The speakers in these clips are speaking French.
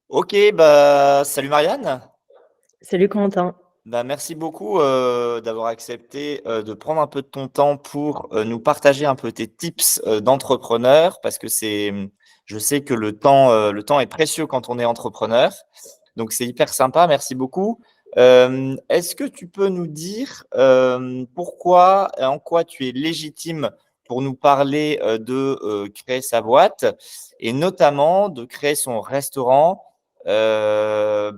Ok, bah salut Marianne. Salut Quentin. Bah, merci beaucoup d'avoir accepté de prendre un peu de ton temps pour nous partager un peu tes tips d'entrepreneur parce que je sais que le temps est précieux quand on est entrepreneur. Donc c'est hyper sympa, merci beaucoup. Est-ce que tu peux nous dire pourquoi et en quoi tu es légitime pour nous parler de créer sa boîte et notamment de créer son restaurant?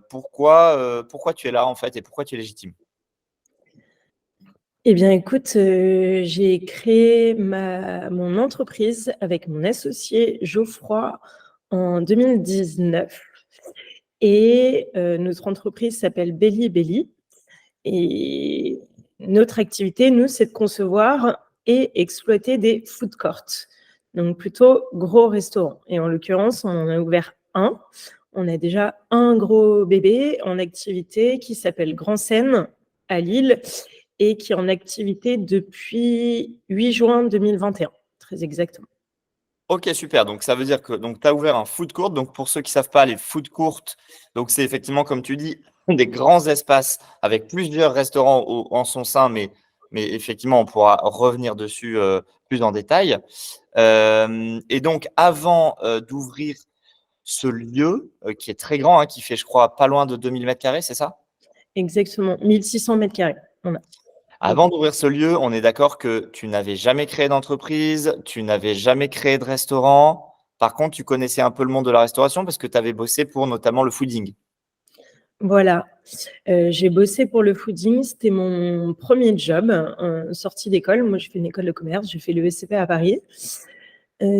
Pourquoi tu es là en fait et pourquoi tu es légitime? Eh bien, écoute, j'ai créé mon entreprise avec mon associé Geoffroy en 2019 et notre entreprise s'appelle Belly Belly et notre activité, nous, c'est de concevoir et exploiter des food courts, donc plutôt gros restaurants et en l'occurrence, on en a ouvert un. On a déjà un gros bébé en activité qui s'appelle Grand Seine à Lille et qui est en activité depuis 8 juin 2021, très exactement. Ok, super. Donc ça veut dire que tu as ouvert un food court. Donc pour ceux qui ne savent pas, les food courts, donc c'est effectivement, comme tu dis, des grands espaces avec plusieurs restaurants en son sein, mais effectivement, on pourra revenir dessus plus en détail. Et donc avant d'ouvrir ce lieu qui est très grand, hein, qui fait, je crois, pas loin de 2000 mètres carrés, c'est ça? Exactement, 1600 mètres carrés. On a. Avant d'ouvrir ce lieu, on est d'accord que tu n'avais jamais créé d'entreprise, tu n'avais jamais créé de restaurant. Par contre, tu connaissais un peu le monde de la restauration parce que tu avais bossé pour notamment le fooding. Voilà, j'ai bossé pour le fooding, c'était mon premier job, sortie d'école. Moi, j'ai fait une école de commerce, j'ai fait le l'ESCP à Paris.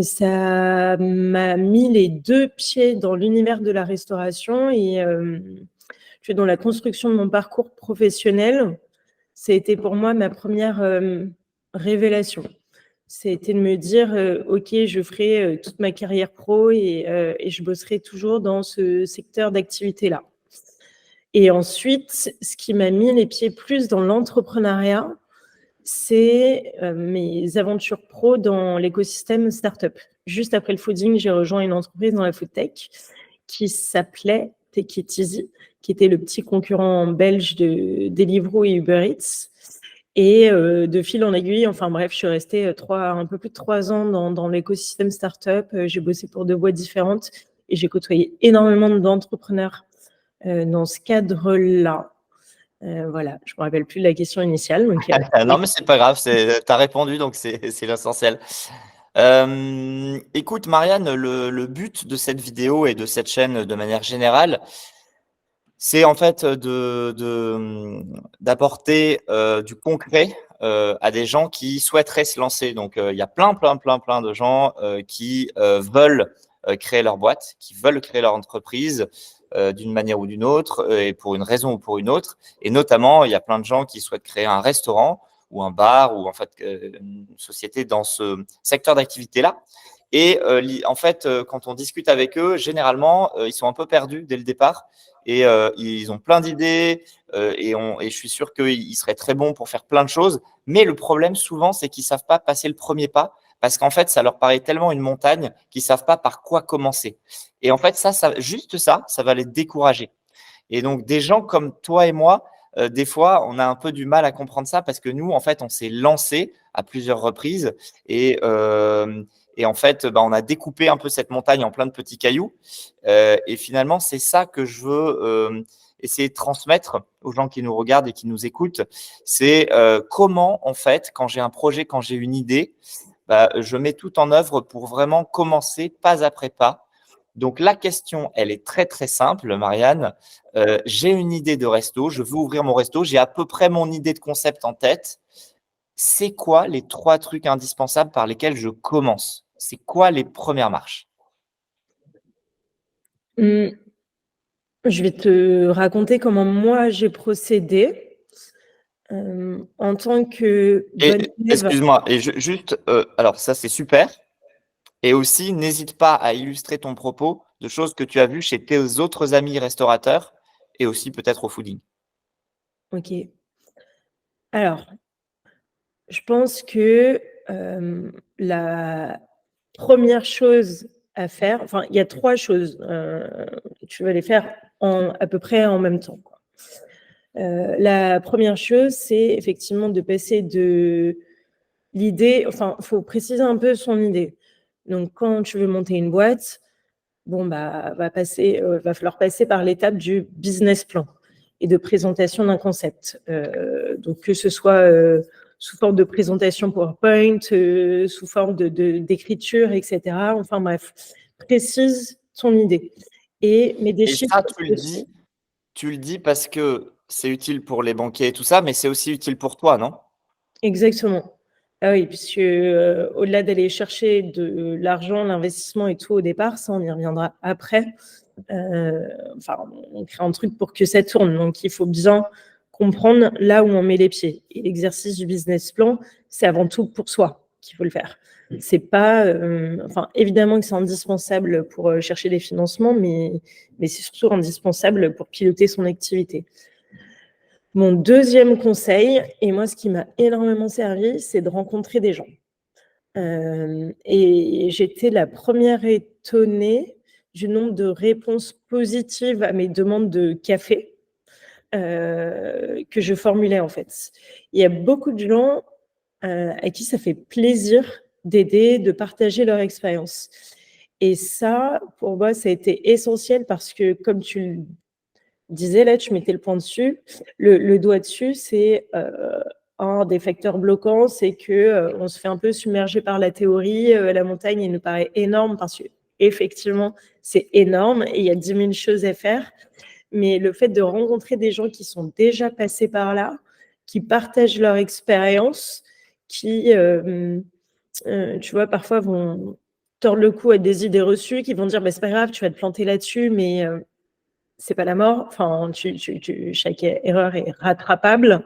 Ça m'a mis les 2 pieds dans l'univers de la restauration et dans la construction de mon parcours professionnel, ça a été pour moi ma première révélation. Ça a été de me dire, OK, je ferai toute ma carrière pro et je bosserai toujours dans ce secteur d'activité-là. Et ensuite, ce qui m'a mis les pieds plus dans l'entrepreneuriat, c'est mes aventures pro dans l'écosystème startup. Juste après le fooding, j'ai rejoint une entreprise dans la food tech qui s'appelait Take It Easy, qui était le petit concurrent belge de Deliveroo et Uber Eats. Et de fil en aiguille, enfin bref, je suis restée un peu plus de 3 ans dans l'écosystème startup. J'ai bossé pour 2 boîtes différentes et j'ai côtoyé énormément d'entrepreneurs dans ce cadre-là. Voilà, je me rappelle plus de la question initiale. Donc, Non, mais c'est pas grave, tu as répondu, donc c'est l'essentiel. Écoute, Marianne, le but de cette vidéo et de cette chaîne de manière générale, c'est en fait d'apporter du concret à des gens qui souhaiteraient se lancer. Donc, il y a plein de gens qui veulent créer leur boîte, qui veulent créer leur entreprise d'une manière ou d'une autre, et pour une raison ou pour une autre. Et notamment, il y a plein de gens qui souhaitent créer un restaurant ou un bar ou en fait une société dans ce secteur d'activité-là. Et en fait, quand on discute avec eux, généralement, ils sont un peu perdus dès le départ et ils ont plein d'idées et je suis sûr qu'ils seraient très bons pour faire plein de choses. Mais le problème souvent, c'est qu'ils ne savent pas passer le premier pas parce qu'en fait, ça leur paraît tellement une montagne qu'ils ne savent pas par quoi commencer. Et en fait, juste ça, ça va les décourager. Et donc, des gens comme toi et moi, des fois, on a un peu du mal à comprendre ça parce que nous, en fait, on s'est lancé à plusieurs reprises et en fait, bah, on a découpé un peu cette montagne en plein de petits cailloux. Et finalement, c'est ça que je veux essayer de transmettre aux gens qui nous regardent et qui nous écoutent. C'est comment, en fait, quand j'ai un projet, quand j'ai une idée, bah, je mets tout en œuvre pour vraiment commencer pas après pas. Donc la question, elle est très très simple, Marianne. J'ai une idée de resto, je veux ouvrir mon resto, j'ai à peu près mon idée de concept en tête. C'est quoi les 3 trucs indispensables par lesquels je commence? C'est quoi les premières marches? Je vais te raconter comment moi j'ai procédé en tant que bonne Et élève. excuse-moi, et juste, alors ça c'est super. Et aussi, n'hésite pas à illustrer ton propos de choses que tu as vues chez tes autres amis restaurateurs et aussi peut-être au fooding. Ok. Alors, je pense que la première chose à faire, enfin, il y a 3 choses tu vas les faire à peu près en même temps, quoi. La première chose, c'est effectivement de passer de l'idée, enfin, il faut préciser un peu son idée. Donc, quand tu veux monter une boîte, bon, bah, va falloir passer par l'étape du business plan et de présentation d'un concept. Donc, que ce soit sous forme de présentation PowerPoint, sous forme d'écriture, etc. Enfin, bref, précise ton idée. Mais des Et chiffres ça, aussi. tu le dis parce que c'est utile pour les banquiers et tout ça, mais c'est aussi utile pour toi, non? Exactement. Ah oui, puisque au-delà d'aller chercher de l'argent, l'investissement et tout au départ, ça, on y reviendra après. Enfin, on crée un truc pour que ça tourne. Donc, il faut bien comprendre là où on met les pieds. Et l'exercice du business plan, c'est avant tout pour soi qu'il faut le faire. C'est pas, enfin, évidemment que c'est indispensable pour chercher des financements, mais c'est surtout indispensable pour piloter son activité. Mon deuxième conseil, et moi, ce qui m'a énormément servi, c'est de rencontrer des gens. Et j'étais la première étonnée du nombre de réponses positives à mes demandes de café que je formulais, en fait. Il y a beaucoup de gens à qui ça fait plaisir d'aider, de partager leur expérience. Et ça, pour moi, ça a été essentiel parce que, comme tu le disais, là, tu mettais le point dessus, le doigt dessus, c'est un des facteurs bloquants, c'est que on se fait un peu submerger par la théorie. La montagne, elle nous paraît énorme parce que effectivement, c'est énorme et il y a 10 000 choses à faire. Mais le fait de rencontrer des gens qui sont déjà passés par là, qui partagent leur expérience, qui, tu vois, parfois vont tordre le cou à des idées reçues, qui vont dire bah, c'est pas grave, tu vas te planter là-dessus, mais c'est pas la mort. Enfin, chaque erreur est rattrapable.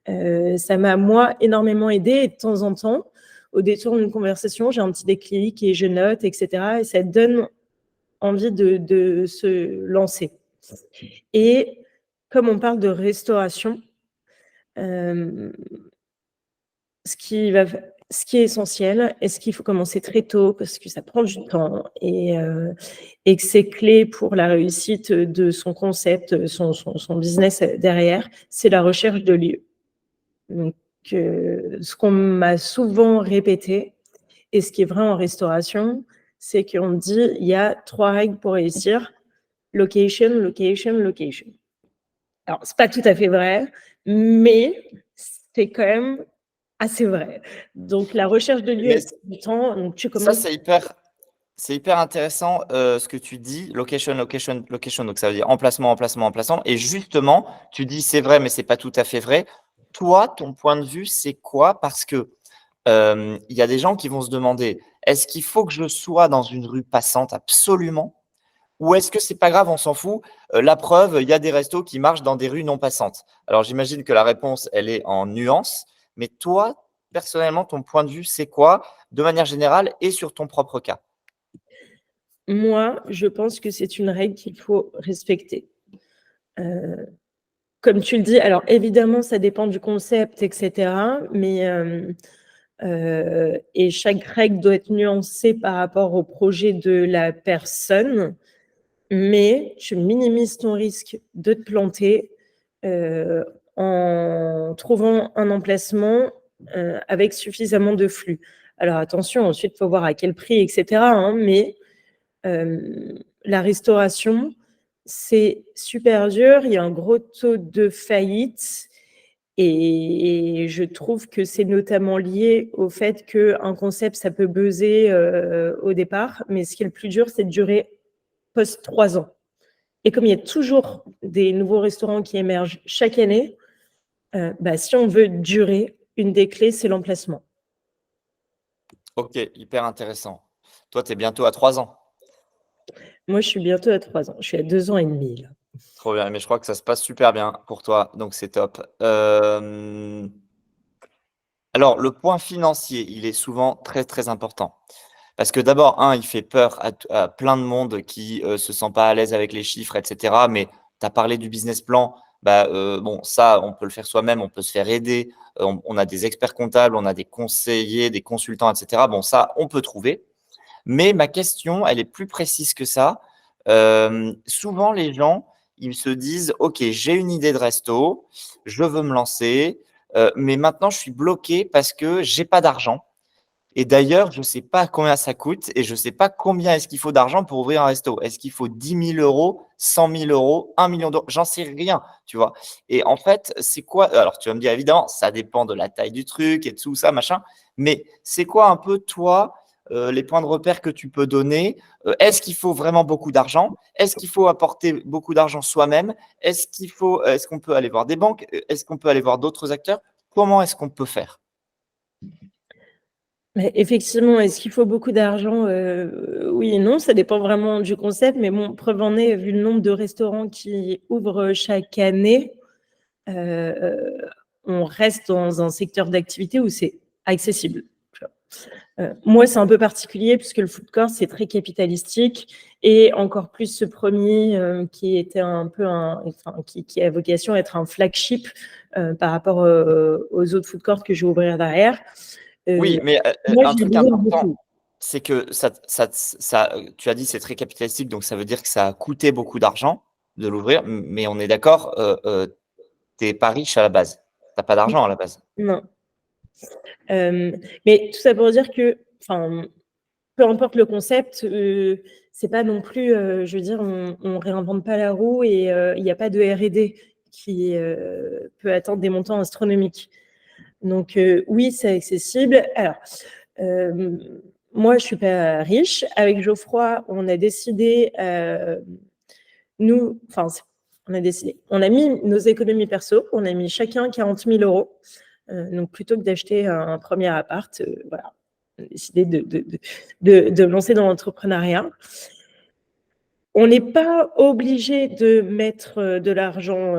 Ça m'a, moi, énormément aidé. Et de temps en temps, au détour d'une conversation, j'ai un petit déclic et je note, etc. Et ça donne envie de se lancer. Et comme on parle de restauration, ce qui est essentiel et ce qu'il faut commencer très tôt parce que ça prend du temps et que c'est clé pour la réussite de son concept, son business derrière, c'est la recherche de lieux. Donc, ce qu'on m'a souvent répété et ce qui est vrai en restauration, c'est qu'on dit il y a 3 règles pour réussir: location, location, location. Alors, c'est pas tout à fait vrai, mais c'est quand même assez vrai. Donc la recherche de lieu, Mais elle prend du temps, donc tu ça, commences. c'est hyper intéressant ce que tu dis, location, location, location. Donc, ça veut dire emplacement, emplacement, emplacement. Et justement, tu dis c'est vrai, mais c'est pas tout à fait vrai. Toi, ton point de vue, c'est quoi? Parce que il y a des gens qui vont se demander est-ce qu'il faut que je sois dans une rue passante absolument? Ou est-ce que c'est pas grave, on s'en fout? La preuve, il y a des restos qui marchent dans des rues non passantes. Alors, j'imagine que la réponse, elle est en nuance. Mais toi, personnellement, ton point de vue, c'est quoi, de manière générale et sur ton propre cas? Moi, je pense que c'est une règle qu'il faut respecter. Comme tu le dis, alors évidemment, ça dépend du concept, et cetera, mais et chaque règle doit être nuancée par rapport au projet de la personne, mais tu minimises ton risque de te planter, en trouvant un emplacement, avec suffisamment de flux. Alors attention, ensuite, il faut voir à quel prix et cetera, hein, mais la restauration, c'est super dur. Il y a un gros taux de faillite et je trouve que c'est notamment lié au fait qu'un concept, ça peut buzzer au départ, mais ce qui est le plus dur, c'est de durer post 3 ans. Et comme il y a toujours des nouveaux restaurants qui émergent chaque année, bah, si on veut durer, une des clés, c'est l'emplacement. Ok, hyper intéressant. Toi, tu es bientôt à 3 ans. Moi, je suis bientôt à 3 ans. Je suis à 2 ans et demi, là. Trop bien, mais je crois que ça se passe super bien pour toi, donc c'est top. Alors, le point financier, il est souvent très, très important. Parce que d'abord, un, il fait peur à plein de monde qui se sent pas à l'aise avec les chiffres, etc. Mais tu as parlé du business plan. Bah, bon, ça, on peut le faire soi-même, on peut se faire aider. On a des experts comptables, on a des conseillers, des consultants, etc. Bon, ça, on peut trouver. Mais ma question, elle est plus précise que ça. Souvent, les gens, ils se disent, OK, j'ai une idée de resto, je veux me lancer, mais maintenant, je suis bloqué parce que j'ai pas d'argent. Et d'ailleurs, je ne sais pas combien ça coûte et je ne sais pas combien est-ce qu'il faut d'argent pour ouvrir un resto. Est-ce qu'il faut 10 000 euros, 100 000 euros, 1 million d'euros? J'en sais rien, tu vois. Et en fait, c'est quoi? Alors, tu vas me dire, évidemment, ça dépend de la taille du truc et tout ça, machin. Mais c'est quoi un peu, toi, les points de repère que tu peux donner? Est-ce qu'il faut vraiment beaucoup d'argent? Est-ce qu'il faut apporter beaucoup d'argent soi-même? Est-ce qu'on peut aller voir des banques? Est-ce qu'on peut aller voir d'autres acteurs? Comment est-ce qu'on peut faire? Mais effectivement, est-ce qu'il faut beaucoup d'argent? Oui et non, ça dépend vraiment du concept, mais bon, preuve en est, vu le nombre de restaurants qui ouvrent chaque année, on reste dans un secteur d'activité où c'est accessible. Moi, c'est un peu particulier puisque le food court, c'est très capitalistique et encore plus ce premier qui était un peu qui a vocation à être un flagship par rapport aux autres food courts que je vais ouvrir derrière. Oui, mais Moi, un j'ai truc besoin de important, beaucoup. c'est que tu as dit c'est très capitalistique, donc ça veut dire que ça a coûté beaucoup d'argent de l'ouvrir, mais on est d'accord, tu n'es pas riche à la base. Tu n'as pas d'argent à la base. Non. Mais tout ça pour dire que, enfin, peu importe le concept, c'est pas non plus, je veux dire, on réinvente pas la roue et il n'y a pas de R&D qui peut atteindre des montants astronomiques. Donc oui, c'est accessible. Alors, moi, je suis pas riche. Avec Geoffroy, on a décidé, on a mis nos économies perso, on a mis chacun 40 000 euros. Donc, plutôt que d'acheter un premier appart, voilà, on a décidé de lancer dans l'entrepreneuriat. On n'est pas obligé de mettre de l'argent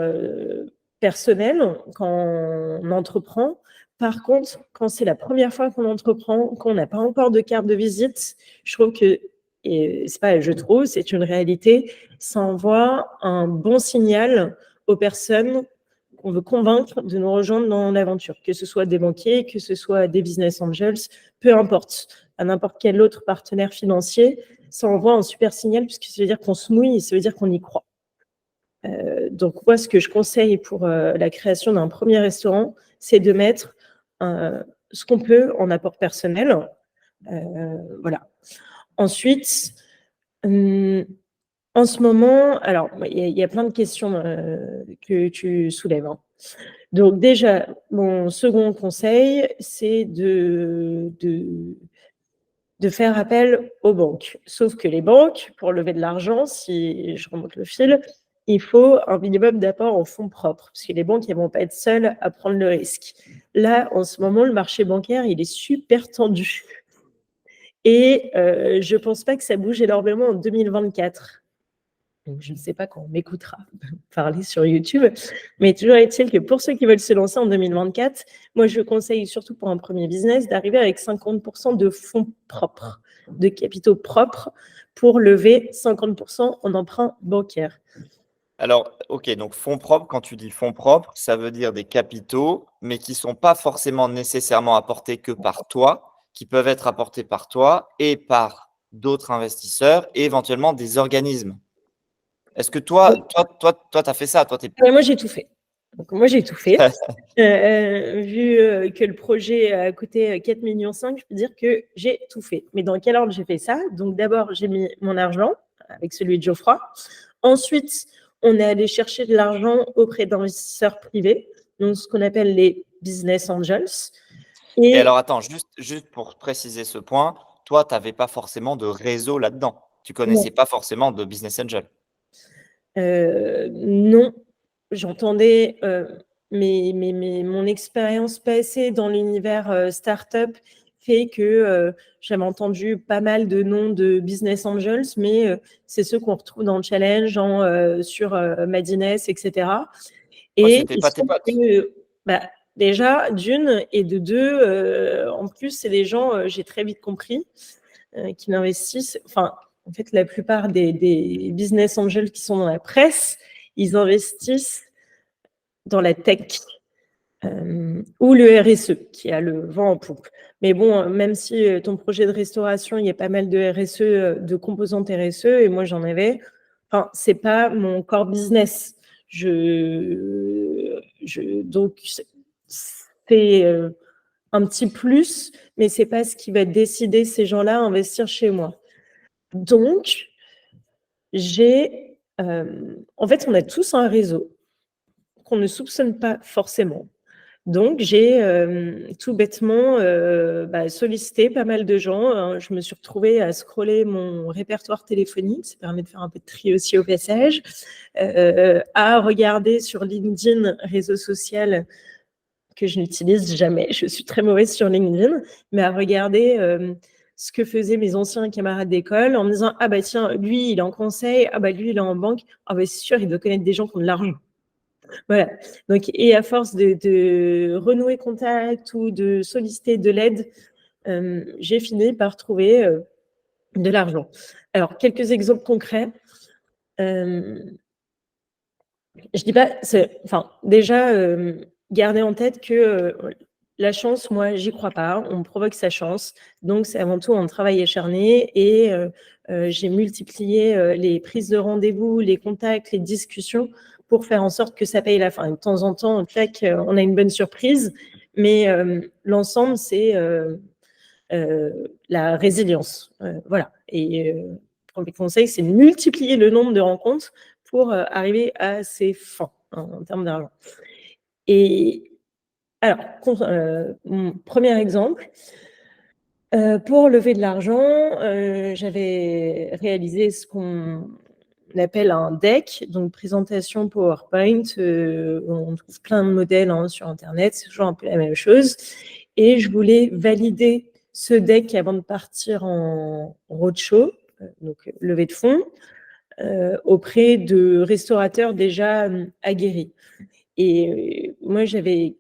personnel quand on entreprend. Par contre, quand c'est la première fois qu'on entreprend, qu'on n'a pas encore de carte de visite, je trouve que, et c'est pas je trouve, c'est une réalité, ça envoie un bon signal aux personnes qu'on veut convaincre de nous rejoindre dans l'aventure, que ce soit des banquiers, que ce soit des business angels, peu importe, à n'importe quel autre partenaire financier, ça envoie un super signal puisque ça veut dire qu'on se mouille et ça veut dire qu'on y croit. Donc moi, ce que je conseille pour la création d'un premier restaurant, c'est de mettre ce qu'on peut en apport personnel. Voilà. Ensuite, en ce moment, alors il y a plein de questions que tu soulèves, hein. Donc déjà, mon second conseil, c'est de faire appel aux banques. Sauf que les banques, pour lever de l'argent, si je remonte le fil, il faut un minimum d'apport en fonds propres, parce que les banques, elles ne vont pas être seules à prendre le risque. Là, en ce moment, le marché bancaire, il est super tendu. Et je ne pense pas que ça bouge énormément en 2024. Donc, je ne sais pas quand on m'écoutera parler sur YouTube, mais toujours est-il que pour ceux qui veulent se lancer en 2024, moi, je conseille surtout pour un premier business d'arriver avec 50% de fonds propres, de capitaux propres pour lever 50% en emprunt bancaire. Alors, OK, donc fonds propres, quand tu dis fonds propres, ça veut dire des capitaux, mais qui ne sont pas forcément nécessairement apportés que par toi, qui peuvent être apportés par toi et par d'autres investisseurs et éventuellement des organismes. Est-ce que toi, tu as fait ça? Toi, tu Moi, j'ai tout fait. Donc, moi, j'ai tout fait. Vu que le projet a coûté 4,5 millions, je peux dire que j'ai tout fait. Mais dans quel ordre j'ai fait ça? Donc, d'abord, j'ai mis mon argent avec celui de Geoffroy. Ensuite, on est allé chercher de l'argent auprès d'investisseurs privés, donc ce qu'on appelle les business angels. Et alors, attends, juste pour préciser ce point, toi, tu n'avais pas forcément de réseau là-dedans. Tu ne connaissais pas forcément de business angel. Non, j'entendais, mais mon expérience passée dans l'univers startup fait que j'avais entendu pas mal de noms de business angels, mais c'est ceux qu'on retrouve dans le challenge, sur Madines, etc. Moi, Et c'était il pas se tes trouve potes. que, déjà, d'une, et de deux, en plus, c'est des gens, j'ai très vite compris, qui n'investissent. Enfin, en fait, la plupart des business angels qui sont dans la presse, ils investissent dans la tech ou le RSE, qui a le vent en poupe. Mais bon, même si ton projet de restauration, il y a pas mal de RSE, de composantes RSE, et moi j'en avais, enfin, c'est pas mon core business. Donc, c'est un petit plus, mais c'est pas ce qui va décider ces gens-là à investir chez moi. Donc, en fait, on a tous un réseau qu'on ne soupçonne pas forcément. Donc, j'ai tout bêtement sollicité pas mal de gens. Hein. Je me suis retrouvée à scroller mon répertoire téléphonique, ça permet de faire un peu de tri aussi au passage, à regarder sur LinkedIn, réseau social que je n'utilise jamais. Je suis très mauvaise sur LinkedIn, mais à regarder ce que faisaient mes anciens camarades d'école en me disant « Ah bah tiens, lui, il est en conseil. Ah bah lui, il est en banque. Ah bah c'est sûr, il doit connaître des gens qui ont de l'argent. » Voilà. Donc, et à force de renouer contact ou de solliciter de l'aide, j'ai fini par trouver de l'argent. Alors, quelques exemples concrets. Je dis pas, enfin, déjà, garder en tête que la chance, moi, j'y crois pas. On provoque sa chance. Donc, c'est avant tout un travail acharné et j'ai multiplié les prises de rendez-vous, les contacts, les discussions pour faire en sorte que ça paye la fin. De temps en temps, on a une bonne surprise, mais l'ensemble, c'est la résilience. Voilà. Et le premier conseil, c'est de multiplier le nombre de rencontres pour arriver à ses fins en termes d'argent. Et alors, mon premier exemple, pour lever de l'argent, j'avais réalisé ce qu'on appelle un deck, donc présentation PowerPoint. On trouve plein de modèles sur Internet, c'est toujours un peu la même chose. Et je voulais valider ce deck avant de partir en roadshow, donc levée de fonds, auprès de restaurateurs déjà aguerris. Et moi, j'ai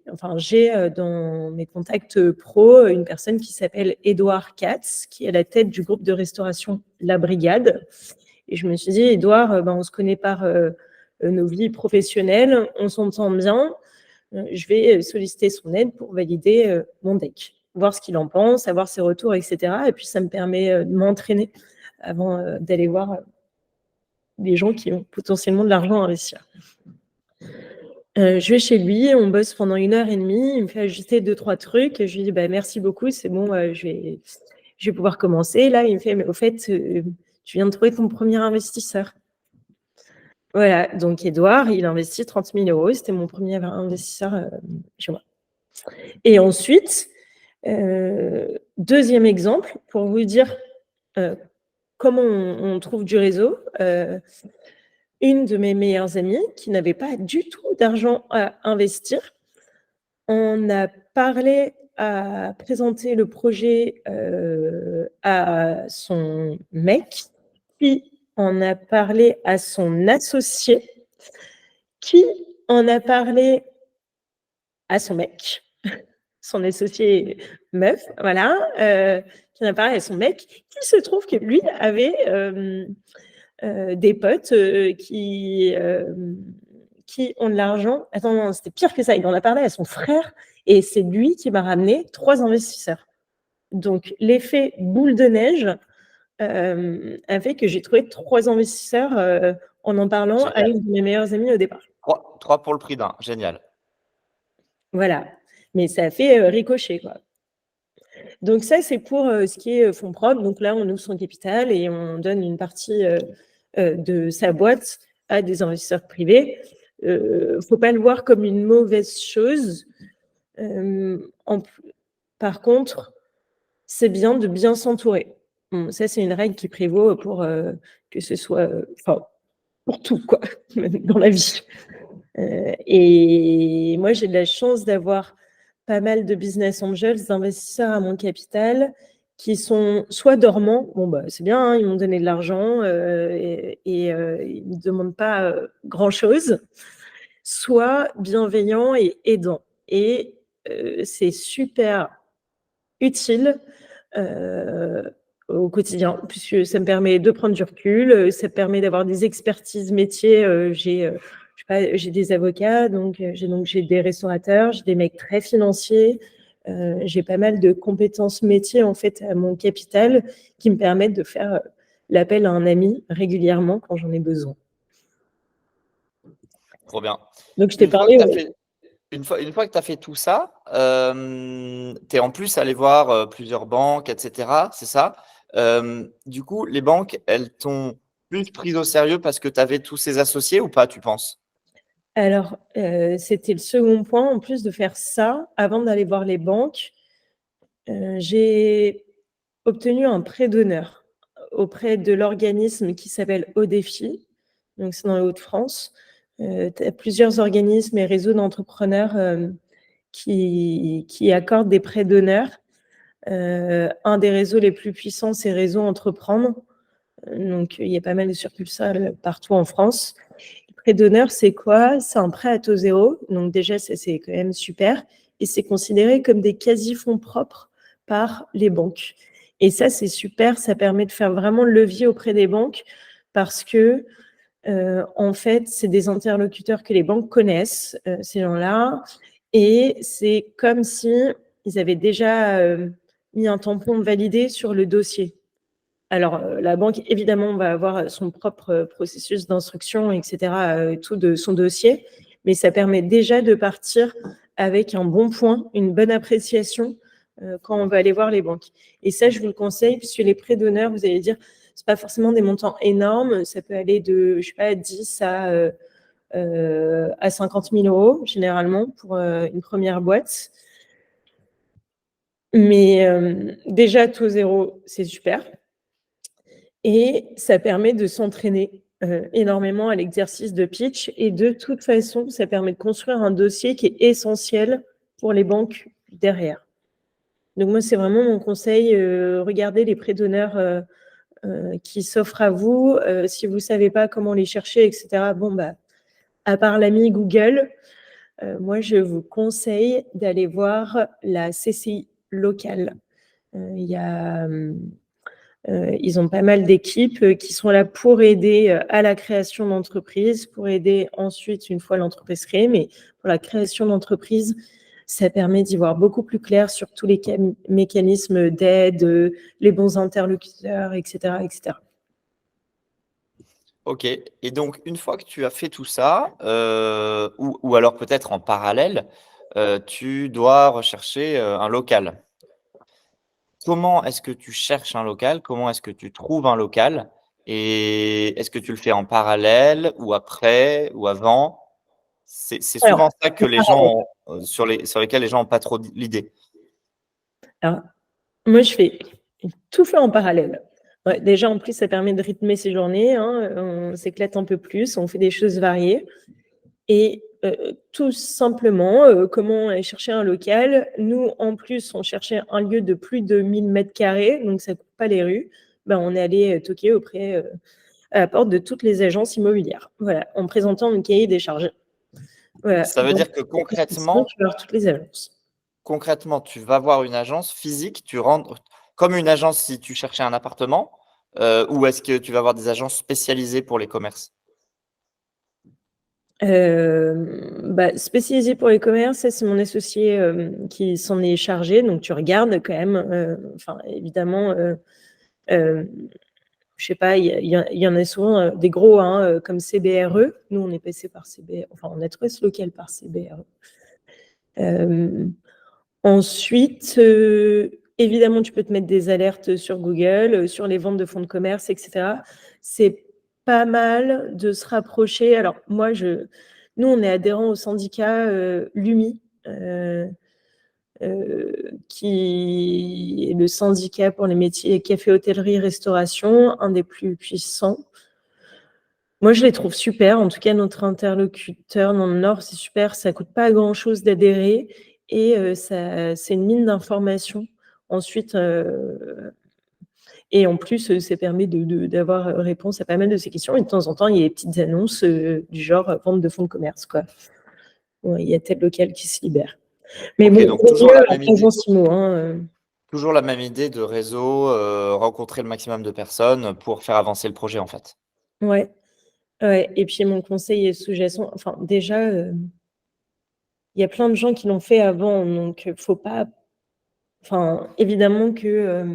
dans mes contacts pro une personne qui s'appelle Édouard Katz, qui est à la tête du groupe de restauration La Brigade. Et je me suis dit, Édouard, on se connaît par nos vies professionnelles, on s'entend bien. Je vais solliciter son aide pour valider mon deck, voir ce qu'il en pense, avoir ses retours, etc. Et puis, ça me permet de m'entraîner avant d'aller voir des gens qui ont potentiellement de l'argent à investir. Je vais chez lui, on bosse pendant 1h30, il me fait ajuster 2-3 trucs, et je lui dis merci beaucoup, c'est bon, je vais pouvoir commencer. Là, il me fait, mais au fait, tu viens de trouver ton premier investisseur. Voilà, donc Édouard, il investit 30 000 €, c'était mon premier investisseur chez moi. Et ensuite, deuxième exemple, pour vous dire comment on trouve du réseau. Une de mes meilleures amies qui n'avait pas du tout d'argent à investir, on a présenté le projet à son mec, puis on a parlé à son associé, qui en a parlé à son mec, son associé meuf, voilà, qui en a parlé à son mec, qui se trouve que lui avait des potes qui ont de l'argent. Attends, non, c'était pire que ça. Il en a parlé à son frère et c'est lui qui m'a ramené 3 investisseurs. Donc, l'effet boule de neige a fait que j'ai trouvé 3 investisseurs en parlant Génial. à une de mes meilleures amies au départ. 3 pour le prix d'un. Génial. Voilà. Mais ça a fait ricocher, quoi. Donc ça, c'est pour ce qui est fonds propres. Donc là, on ouvre son capital et on donne une partie de sa boîte à des investisseurs privés. Faut pas le voir comme une mauvaise chose. Par contre, c'est bien de bien s'entourer. Bon, ça, c'est une règle qui prévaut pour que ce soit, pour tout, quoi, dans la vie. Et moi, j'ai de la chance d'avoir pas mal de business angels, d'investisseurs à mon capital, qui sont soit dormants, c'est bien, hein, ils m'ont donné de l'argent et ils ne me demandent pas grand-chose, soit bienveillants et aidants. Et c'est super utile au quotidien, puisque ça me permet de prendre du recul, ça me permet d'avoir des expertises métiers. J'ai des avocats, donc j'ai des restaurateurs, j'ai des mecs très financiers, j'ai pas mal de compétences métiers en fait à mon capital qui me permettent de faire l'appel à un ami régulièrement quand j'en ai besoin. Trop bien. Donc, je t'ai Une fois que parlé. tu as fait, une fois que tu as fait tout ça, tu es en plus allé voir plusieurs banques, etc. C'est ça? Du coup, les banques, elles t'ont plus pris au sérieux parce que tu avais tous ces associés ou pas, tu penses? Alors, c'était le second point. En plus de faire ça, avant d'aller voir les banques, j'ai obtenu un prêt d'honneur auprès de l'organisme qui s'appelle Odéfi. Donc, c'est dans les Hauts-de-France. Tu as plusieurs organismes et réseaux d'entrepreneurs qui accordent des prêts d'honneur. Un des réseaux les plus puissants, c'est Réseau Entreprendre. Donc, il y a pas mal de succursales partout en France. Le prêt d'honneur, c'est quoi? C'est un prêt à taux zéro. Donc, déjà, c'est quand même super. Et c'est considéré comme des quasi-fonds propres par les banques. Et ça, c'est super. Ça permet de faire vraiment le levier auprès des banques parce que, en fait, c'est des interlocuteurs que les banques connaissent, ces gens-là. Et c'est comme si ils avaient déjà mis un tampon validé sur le dossier. Alors, la banque, évidemment, va avoir son propre processus d'instruction, etc., tout de son dossier, mais ça permet déjà de partir avec un bon point, une bonne appréciation quand on va aller voir les banques. Et ça, je vous le conseille, puisque les prêts d'honneur, vous allez dire, c'est pas forcément des montants énormes, ça peut aller de, je sais pas, 10 à 50 000 euros, généralement, pour une première boîte. Mais déjà, taux zéro, c'est super. Et ça permet de s'entraîner énormément à l'exercice de pitch. Et de toute façon, ça permet de construire un dossier qui est essentiel pour les banques derrière. Donc moi, c'est vraiment mon conseil. Regardez les prêts d'honneur qui s'offrent à vous. Si vous ne savez pas comment les chercher, etc., bon, bah, à part l'ami Google, moi, je vous conseille d'aller voir la CCI locale. Il y a... ils ont pas mal d'équipes qui sont là pour aider à la création d'entreprises, pour aider ensuite, une fois l'entreprise créée, mais pour la création d'entreprise, ça permet d'y voir beaucoup plus clair sur tous les mécanismes d'aide, les bons interlocuteurs, etc., etc. Ok. Et donc, une fois que tu as fait tout ça, ou alors peut-être en parallèle, tu dois rechercher un local. Comment est-ce que tu cherches un local? Comment est-ce que tu trouves un local? Et est-ce que tu le fais en parallèle ou après ou avant? C'est Alors, souvent ça que les gens ont, sur lesquels les gens n'ont pas trop l'idée. alors, moi, je fais tout fait en parallèle. Ouais, déjà, en plus, ça permet de rythmer ses journées, hein, on s'éclate un peu plus, on fait des choses variées. Et tout simplement, comment aller chercher un local? Nous, en plus, on cherchait un lieu de plus de 1000 mètres carrés, donc ça ne coupe pas les rues. Ben, on est allé toquer auprès, à la porte de toutes les agences immobilières. Voilà, en présentant un cahier des charges. Voilà, Ça veut donc dire que sinon, tu vas voir toutes les agences. concrètement, tu vas voir une agence physique, tu rentres comme une agence si tu cherchais un appartement, ou est-ce que tu vas avoir des agences spécialisées pour les commerces? Bah, spécialisé pour les commerces, ça, c'est mon associé qui s'en est chargé. Donc, tu regardes quand même, enfin, évidemment, je sais pas, il y en a souvent des gros hein, comme CBRE. Nous, on est passé par CBRE, enfin, on a trouvé ce local par CBRE. Ensuite, évidemment, tu peux te mettre des alertes sur Google, sur les ventes de fonds de commerce, etc. C'est pas mal de se rapprocher. Alors, nous, on est adhérents au syndicat LUMI, qui est le syndicat pour les métiers café, hôtellerie, restauration, un des plus puissants. Moi, je les trouve super. En tout cas, notre interlocuteur dans le Nord, c'est super. Ça ne coûte pas grand-chose d'adhérer et c'est une mine d'informations. Ensuite, et en plus, ça permet d'avoir réponse à pas mal de ces questions. Et de temps en temps, il y a des petites annonces du genre vente de fonds de commerce, quoi. Ouais, il y a tel local qui se libère. Mais Ok, bon, donc vaut mieux agence IMO. Hein. toujours la même idée de réseau, rencontrer le maximum de personnes pour faire avancer le projet en fait. Ouais. Ouais. Et puis, mon conseil est sous-jacent. Enfin, déjà, il y a plein de gens qui l'ont fait avant, donc faut pas. Enfin, évidemment que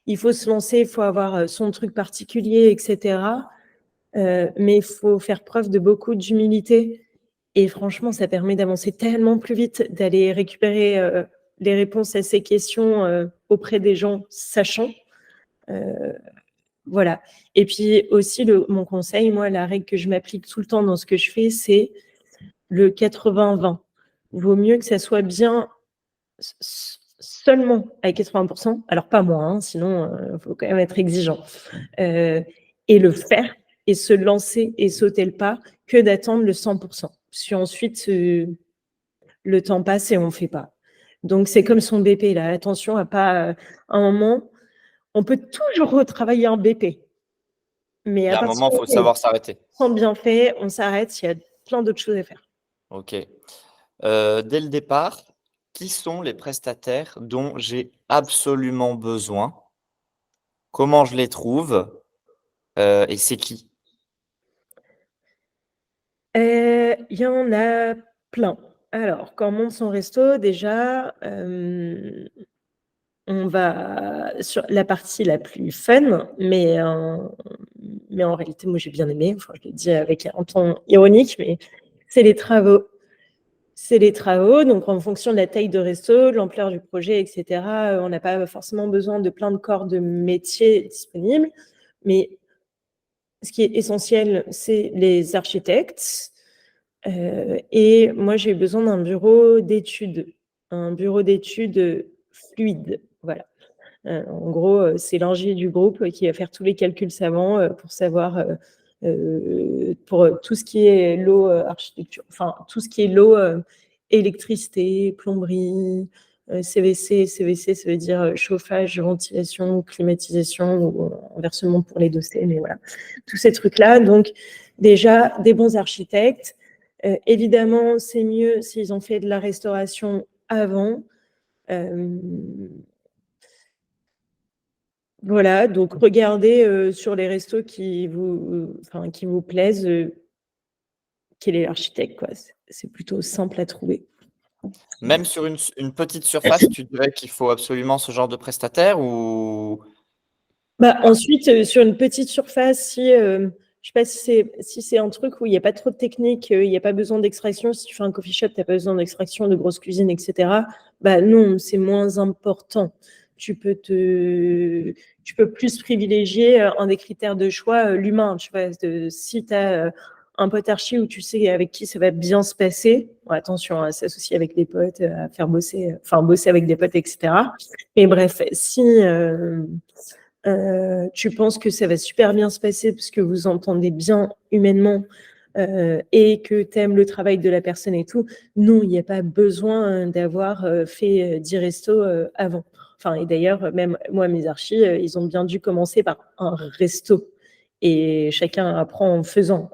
il faut se lancer, il faut avoir son truc particulier, etc. Mais il faut faire preuve de beaucoup d'humilité Et franchement, ça permet d'avancer tellement plus vite, d'aller récupérer les réponses à ces questions auprès des gens sachants. Voilà. Et puis aussi, mon conseil, moi, la règle que je m'applique tout le temps dans ce que je fais, c'est le 80-20. Il vaut mieux que ça soit bien seulement à 80%, alors pas moins, hein, sinon il faut quand même être exigeant, et le faire, et se lancer et sauter le pas, que d'attendre le 100%. Parce qu'ensuite, le temps passe et on ne fait pas. Donc, c'est comme son BP, là. Attention à pas, un moment, on peut toujours retravailler un BP. Mais Il y à a un partir moment, du il faut moment où savoir s'arrêter. on sent bien fait, on s'arrête, il y a plein d'autres choses à faire. Ok. Dès le départ, qui sont les prestataires dont j'ai absolument besoin? Comment je les trouve? Et c'est qui? Il y en a plein. Alors, quand on monte son resto, déjà, on va sur la partie la plus fun, mais en réalité, moi, j'ai bien aimé. Enfin, je le dis avec un ton ironique, mais c'est les travaux. C'est les travaux, donc en fonction de la taille de resto, de l'ampleur du projet, etc., on n'a pas forcément besoin de plein de corps de métier disponibles. Mais ce qui est essentiel, c'est les architectes. Et moi, j'ai besoin d'un bureau d'études, un bureau d'études fluide. Voilà. En gros, c'est l'ingé du groupe qui va faire tous les calculs savants pour savoir, pour tout ce qui est l'eau, architecture, enfin, tout ce qui est l'eau, électricité, plomberie, CVC. CVC, ça veut dire chauffage, ventilation, climatisation, ou inversement pour les dossiers, mais voilà. Tous ces trucs-là. Donc, déjà, des bons architectes. Évidemment, c'est mieux s'ils ont fait de la restauration avant. Voilà, donc regardez sur les restos qui vous plaisent, quel est l'architecte, quoi. C'est plutôt simple à trouver. Même sur une petite surface, tu dirais qu'il faut absolument ce genre de prestataire ou Bah, ensuite, sur une petite surface, si, je sais pas si c'est un truc où il y a pas trop de technique, il y a pas besoin d'extraction. Si tu fais un coffee shop, tu as pas besoin d'extraction, de grosse cuisine, et cetera. Bah, non, c'est moins important. Tu peux plus privilégier, un des critères de choix, l'humain. Tu vois? Si tu as, un pote archi où tu sais avec qui ça va bien se passer, bon, attention à s'associer avec des potes, à faire bosser, bosser avec des potes, et cetera. Mais bref, si, tu penses que ça va super bien se passer parce que vous entendez bien humainement, et que tu aimes le travail de la personne et tout, non, il n'y a pas besoin d'avoir fait 10 restos avant. Enfin, et d'ailleurs, même moi, mes archis, ils ont bien dû commencer par un resto. Et chacun apprend en faisant.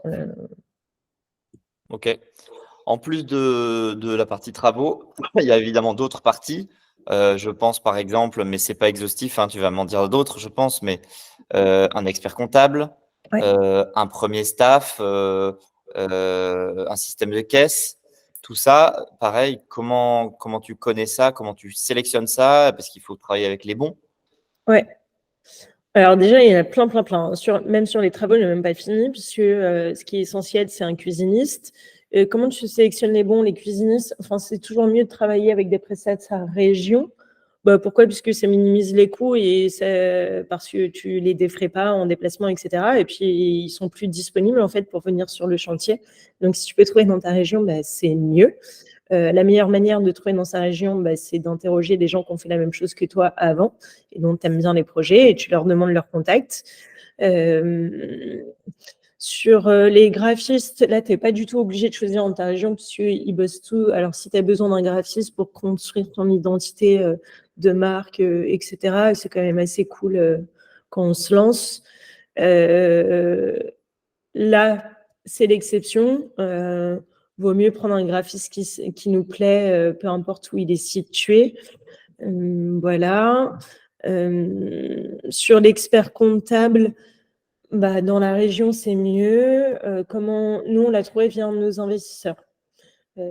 Ok. En plus de la partie travaux, il y a évidemment d'autres parties. Je pense par exemple, mais c'est pas exhaustif, hein, tu vas m'en dire d'autres, je pense, mais un expert comptable, Ouais. un premier staff, un système de caisse, tout ça, pareil, comment tu connais ça, comment tu sélectionnes ça, parce qu'il faut travailler avec les bons. Ouais. Alors déjà, il y en a plein, plein, plein. Même sur les travaux, je n'ai même pas fini, puisque ce qui est essentiel, c'est un cuisiniste. Comment tu sélectionnes les bons, les cuisinistes? Enfin, c'est toujours mieux de travailler avec des prestataires région. Bah, pourquoi? Puisque ça minimise les coûts et parce que tu les défrais pas en déplacement, etc. Et puis, ils sont plus disponibles en fait pour venir sur le chantier. Donc, si tu peux trouver dans ta région, bah, c'est mieux. La meilleure manière de trouver dans sa région, bah, c'est d'interroger des gens qui ont fait la même chose que toi avant et dont tu aimes bien les projets, et tu leur demandes leur contact. Sur les graphistes, là, tu n'es pas du tout obligé de choisir dans ta région parce qu'ils bossent tout. Alors, si tu as besoin d'un graphiste pour construire ton identité de marque, etc., c'est quand même assez cool quand on se lance. Là, c'est l'exception. Vaut mieux prendre un graphiste qui nous plaît, peu importe où il est situé. Voilà. Sur l'expert comptable, bah, dans la région, c'est mieux. Nous, on l'a trouvé via un de nos investisseurs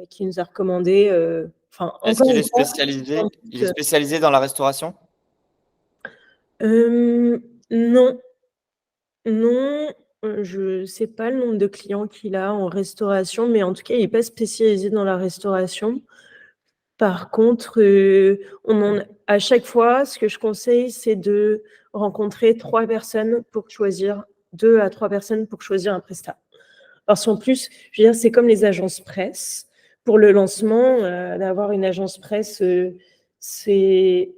qui nous a recommandé. Est-ce Encore qu'il est une fois, spécialisé, il est spécialisé dans la restauration? non, non. Je ne sais pas le nombre de clients qu'il a en restauration, mais en tout cas, il n'est pas spécialisé dans la restauration. Par contre, à chaque fois, ce que je conseille, c'est de rencontrer 3 personnes pour choisir 2 à 3 personnes pour choisir un prestat. Parce qu'en plus, je veux dire, c'est comme les agences presse. Pour le lancement, d'avoir une agence presse, c'est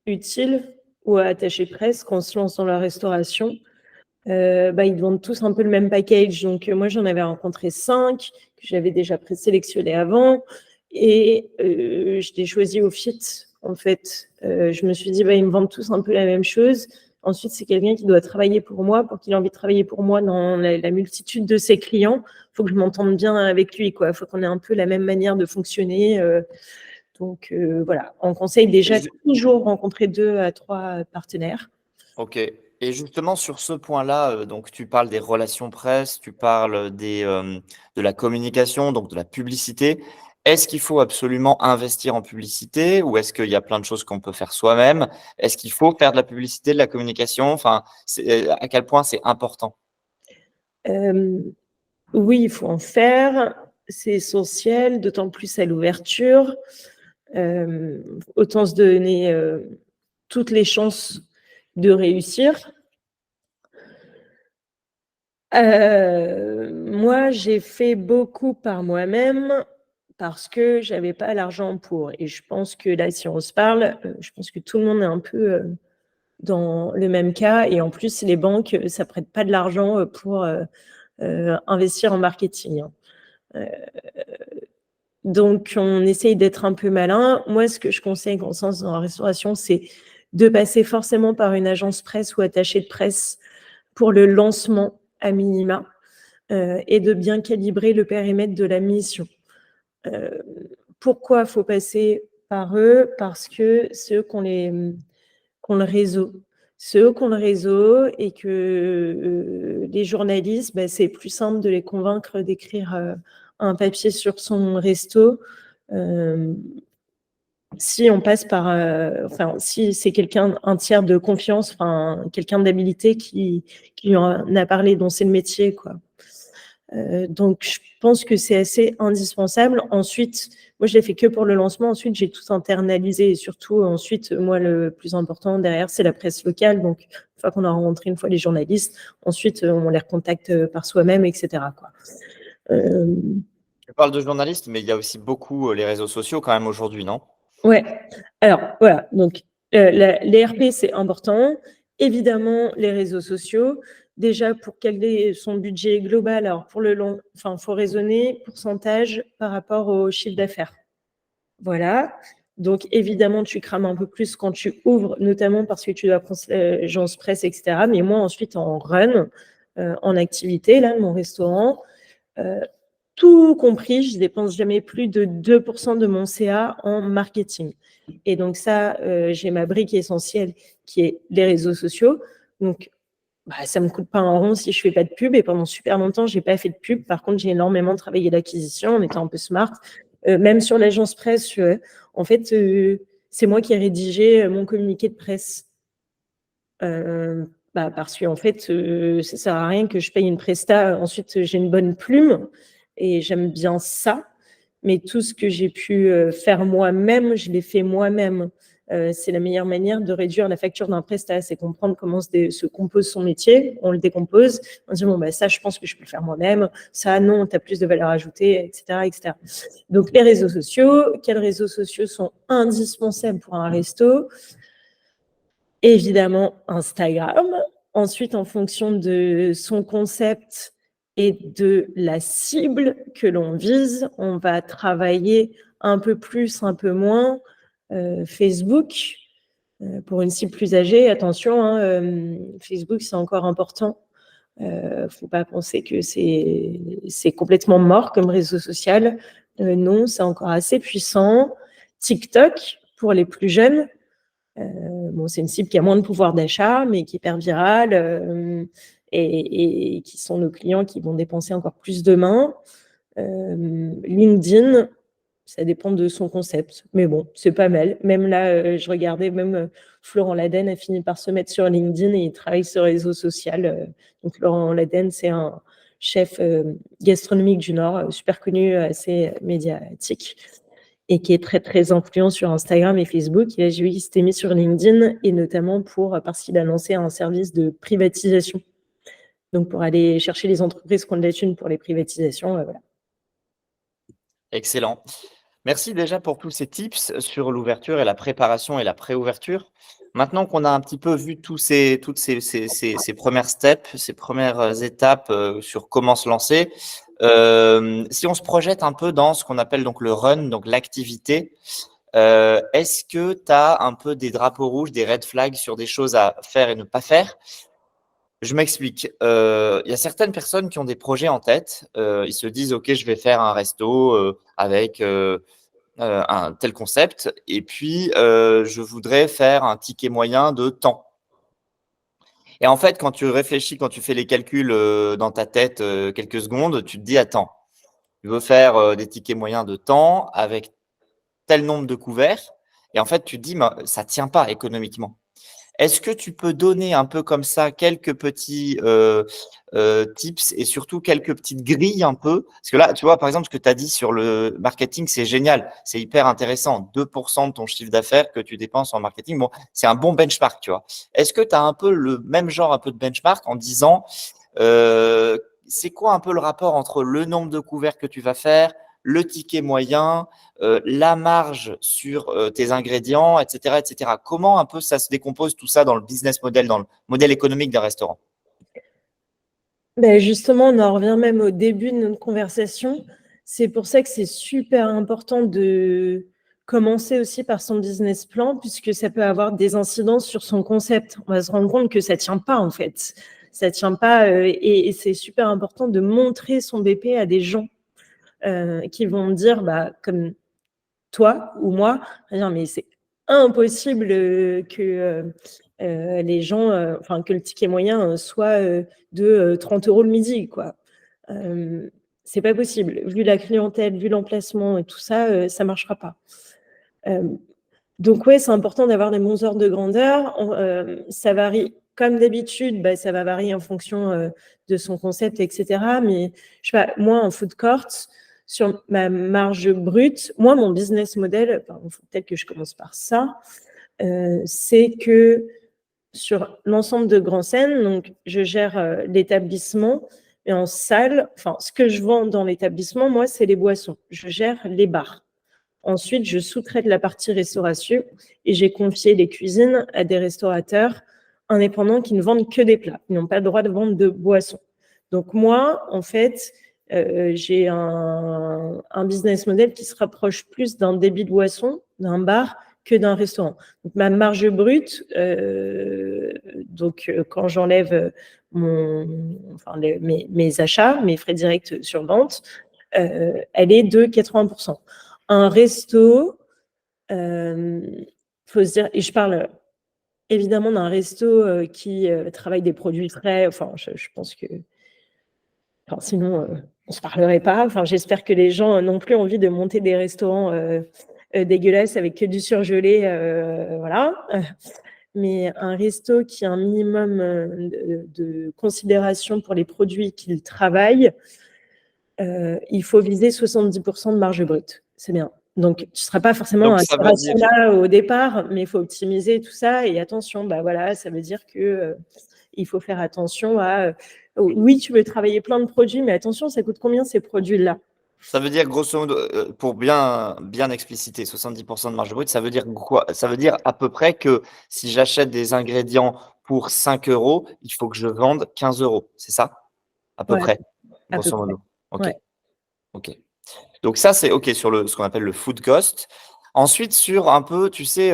utile, ou attaché presse quand on se lance dans la restauration. Ils vendent tous un peu le même package. Donc, moi, j'en avais rencontré 5 que j'avais déjà présélectionnés avant. Et je l'ai choisi au fit, en fait. Je me suis dit, ils me vendent tous un peu la même chose. Ensuite, c'est quelqu'un qui doit travailler pour moi. Pour qu'il ait envie de travailler pour moi dans la multitude de ses clients, il faut que je m'entende bien avec lui, quoi. Il faut qu'on ait un peu la même manière de fonctionner. Donc, voilà. On conseille déjà toujours rencontrer 2 à 3 partenaires. Ok. Et justement, sur ce point-là, donc tu parles des relations presse, tu parles de la communication, donc de la publicité. Est-ce qu'il faut absolument investir en publicité ou est-ce qu'il y a plein de choses qu'on peut faire soi-même? Est-ce qu'il faut faire de la publicité, de la communication? Enfin, à quel point c'est important? Oui, il faut en faire. C'est essentiel, d'autant plus à l'ouverture. Autant se donner toutes les chances de réussir. Moi, j'ai fait beaucoup par moi-même parce que j'avais pas l'argent pour. Et je pense que là, si on se parle, je pense que tout le monde est un peu dans le même cas. Et en plus, les banques, ça prête pas de l'argent pour investir en marketing. Donc, on essaye d'être un peu malin. Moi, ce que je conseille quand on se lance dans la restauration, c'est de passer forcément par une agence presse ou attaché de presse pour le lancement à minima et de bien calibrer le périmètre de la mission. Pourquoi il faut passer par eux? Parce que c'est eux qui ont le réseau. C'est eux qui ont le réseau et que les journalistes, c'est plus simple de les convaincre d'écrire un papier sur son resto si on passe par, si c'est un tiers de confiance, quelqu'un d'habilité qui lui en a parlé, dont c'est le métier, quoi. Donc, je pense que c'est assez indispensable. Ensuite, moi, je l'ai fait que pour le lancement. Ensuite, j'ai tout internalisé et surtout, ensuite, moi, le plus important derrière, c'est la presse locale. Donc, une fois qu'on a rencontré une fois les journalistes, ensuite, on les recontacte par soi-même, etc., quoi. Tu parles de journalistes, mais il y a aussi beaucoup les réseaux sociaux quand même aujourd'hui, non? Ouais. Alors, voilà. Donc, les RP, c'est important. Évidemment, les réseaux sociaux. Déjà, pour quel est son budget global? Alors, pour le long, il faut raisonner pourcentage par rapport au chiffre d'affaires. Voilà. Donc, évidemment, tu crames un peu plus quand tu ouvres, notamment parce que tu dois prendre l'agence presse, etc. Mais moi, ensuite, en run, en activité, là, mon restaurant, tout compris, je dépense jamais plus de 2% de mon CA en marketing. Et donc ça, j'ai ma brique essentielle qui est les réseaux sociaux. Donc, ça me coûte pas un rond si je fais pas de pub. Et pendant super longtemps, j'ai pas fait de pub. Par contre, j'ai énormément travaillé l'acquisition en étant un peu smart. Même sur l'agence presse, en fait, c'est moi qui ai rédigé mon communiqué de presse. Parce qu'en fait, ça sert à rien que je paye une presta. Ensuite, j'ai une bonne plume et j'aime bien ça. Mais tout ce que j'ai pu faire moi-même, je l'ai fait moi-même. C'est la meilleure manière de réduire la facture d'un prestat, c'est comprendre comment se compose son métier. On le décompose, on dit ça, je pense que je peux le faire moi-même. Ça, non, tu as plus de valeur ajoutée, etc., etc. Donc, les réseaux sociaux, quels réseaux sociaux sont indispensables pour un resto? Évidemment, Instagram. Ensuite, en fonction de son concept et de la cible que l'on vise, on va travailler un peu plus, un peu moins. Facebook, pour une cible plus âgée, attention, Facebook, c'est encore important. Faut pas penser que c'est complètement mort comme réseau social. Non, c'est encore assez puissant. TikTok, pour les plus jeunes, c'est une cible qui a moins de pouvoir d'achat, mais qui est hyper virale et qui sont nos clients qui vont dépenser encore plus demain. LinkedIn, Ça dépend de son concept. Mais bon, c'est pas mal. Même là, je regardais, Florent Laden a fini par se mettre sur LinkedIn et il travaille sur le réseau social. Donc, Florent Laden, c'est un chef gastronomique du Nord, super connu, assez médiatique et qui est très, très influent sur Instagram et Facebook. Et là, j'ai vu qu'il s'était mis sur LinkedIn et notamment parce qu'il a lancé un service de privatisation. Donc, pour aller chercher les entreprises qui ont de la thune pour les privatisations, voilà. Excellent. Merci déjà pour tous ces tips sur l'ouverture et la préparation et la préouverture. Maintenant qu'on a un petit peu vu toutes ces premières steps, ces premières étapes sur comment se lancer, si on se projette un peu dans ce qu'on appelle donc le run, donc l'activité, est-ce que tu as un peu des drapeaux rouges, des red flags sur des choses à faire et ne pas faire? Je m'explique. Il y a certaines personnes qui ont des projets en tête. Ils se disent, OK, je vais faire un resto avec un tel concept. Et puis, je voudrais faire un ticket moyen de temps. Et en fait, quand tu réfléchis, quand tu fais les calculs dans ta tête quelques secondes, tu te dis, attends, je veux faire des tickets moyens de temps avec tel nombre de couverts. Et en fait, tu te dis, mais ça ne tient pas économiquement. Est-ce que tu peux donner un peu comme ça quelques petits tips et surtout quelques petites grilles un peu? Parce que là, tu vois, par exemple, ce que tu as dit sur le marketing, c'est génial, c'est hyper intéressant. 2% de ton chiffre d'affaires que tu dépenses en marketing, bon, c'est un bon benchmark, tu vois. Est-ce que tu as un peu le même genre un peu de benchmark en disant c'est quoi un peu le rapport entre le nombre de couverts que tu vas faire, le ticket moyen, la marge sur tes ingrédients, etc., etc. Comment un peu ça se décompose tout ça dans le business model, dans le modèle économique d'un restaurant? Ben justement, on en revient même au début de notre conversation. C'est pour ça que c'est super important de commencer aussi par son business plan, puisque ça peut avoir des incidences sur son concept. On va se rendre compte que ça tient pas, en fait. Ça tient pas, et c'est super important de montrer son BP à des gens qui vont dire, comme toi ou moi, mais c'est impossible que les gens, que le ticket moyen soit de 30 € le midi, quoi. C'est pas possible. Vu la clientèle, vu l'emplacement et tout ça, ça marchera pas. Donc ouais, c'est important d'avoir des bons ordres de grandeur. Ça varie, comme d'habitude, ça va varier en fonction de son concept, etc. Mais je sais pas, moi, en food court, sur ma marge brute, moi, mon business model, faut peut-être que je commence par ça, c'est que sur l'ensemble de Grand Seine, donc je gère l'établissement et en salle, ce que je vends dans l'établissement, moi, c'est les boissons. Je gère les bars. Ensuite, je sous-traite la partie restauration et j'ai confié les cuisines à des restaurateurs indépendants qui ne vendent que des plats. Ils n'ont pas le droit de vendre de boissons. Donc moi, en fait, j'ai un business model qui se rapproche plus d'un débit de boisson, d'un bar, que d'un restaurant. Donc ma marge brute, quand j'enlève mes achats, mes frais directs sur vente, elle est de 80%. Un resto, faut se dire, et je parle évidemment d'un resto qui travaille des produits frais. Je pense que, sinon, on se parlerait pas. J'espère que les gens n'ont plus envie de monter des restaurants dégueulasses avec que du surgelé, voilà. Mais un resto qui a un minimum de considération pour les produits qu'il travaille, il faut viser 70% de marge brute. C'est bien. Donc, tu ne seras pas forcément Donc, à ça veut dire, là au départ, mais il faut optimiser tout ça. Et attention, ça veut dire que il faut faire attention à oui, tu veux travailler plein de produits, mais attention, ça coûte combien ces produits-là? ça veut dire grosso modo, pour bien expliciter, 70% de marge brute, ça veut dire quoi? Ça veut dire à peu près que si j'achète des ingrédients pour 5 €, il faut que je vende 15 €. C'est ça? À peu Ouais, près, à peu grosso près. modo. OK. Ouais. OK. Donc ça, c'est OK sur ce qu'on appelle le food cost. Ensuite, sur un peu, tu sais,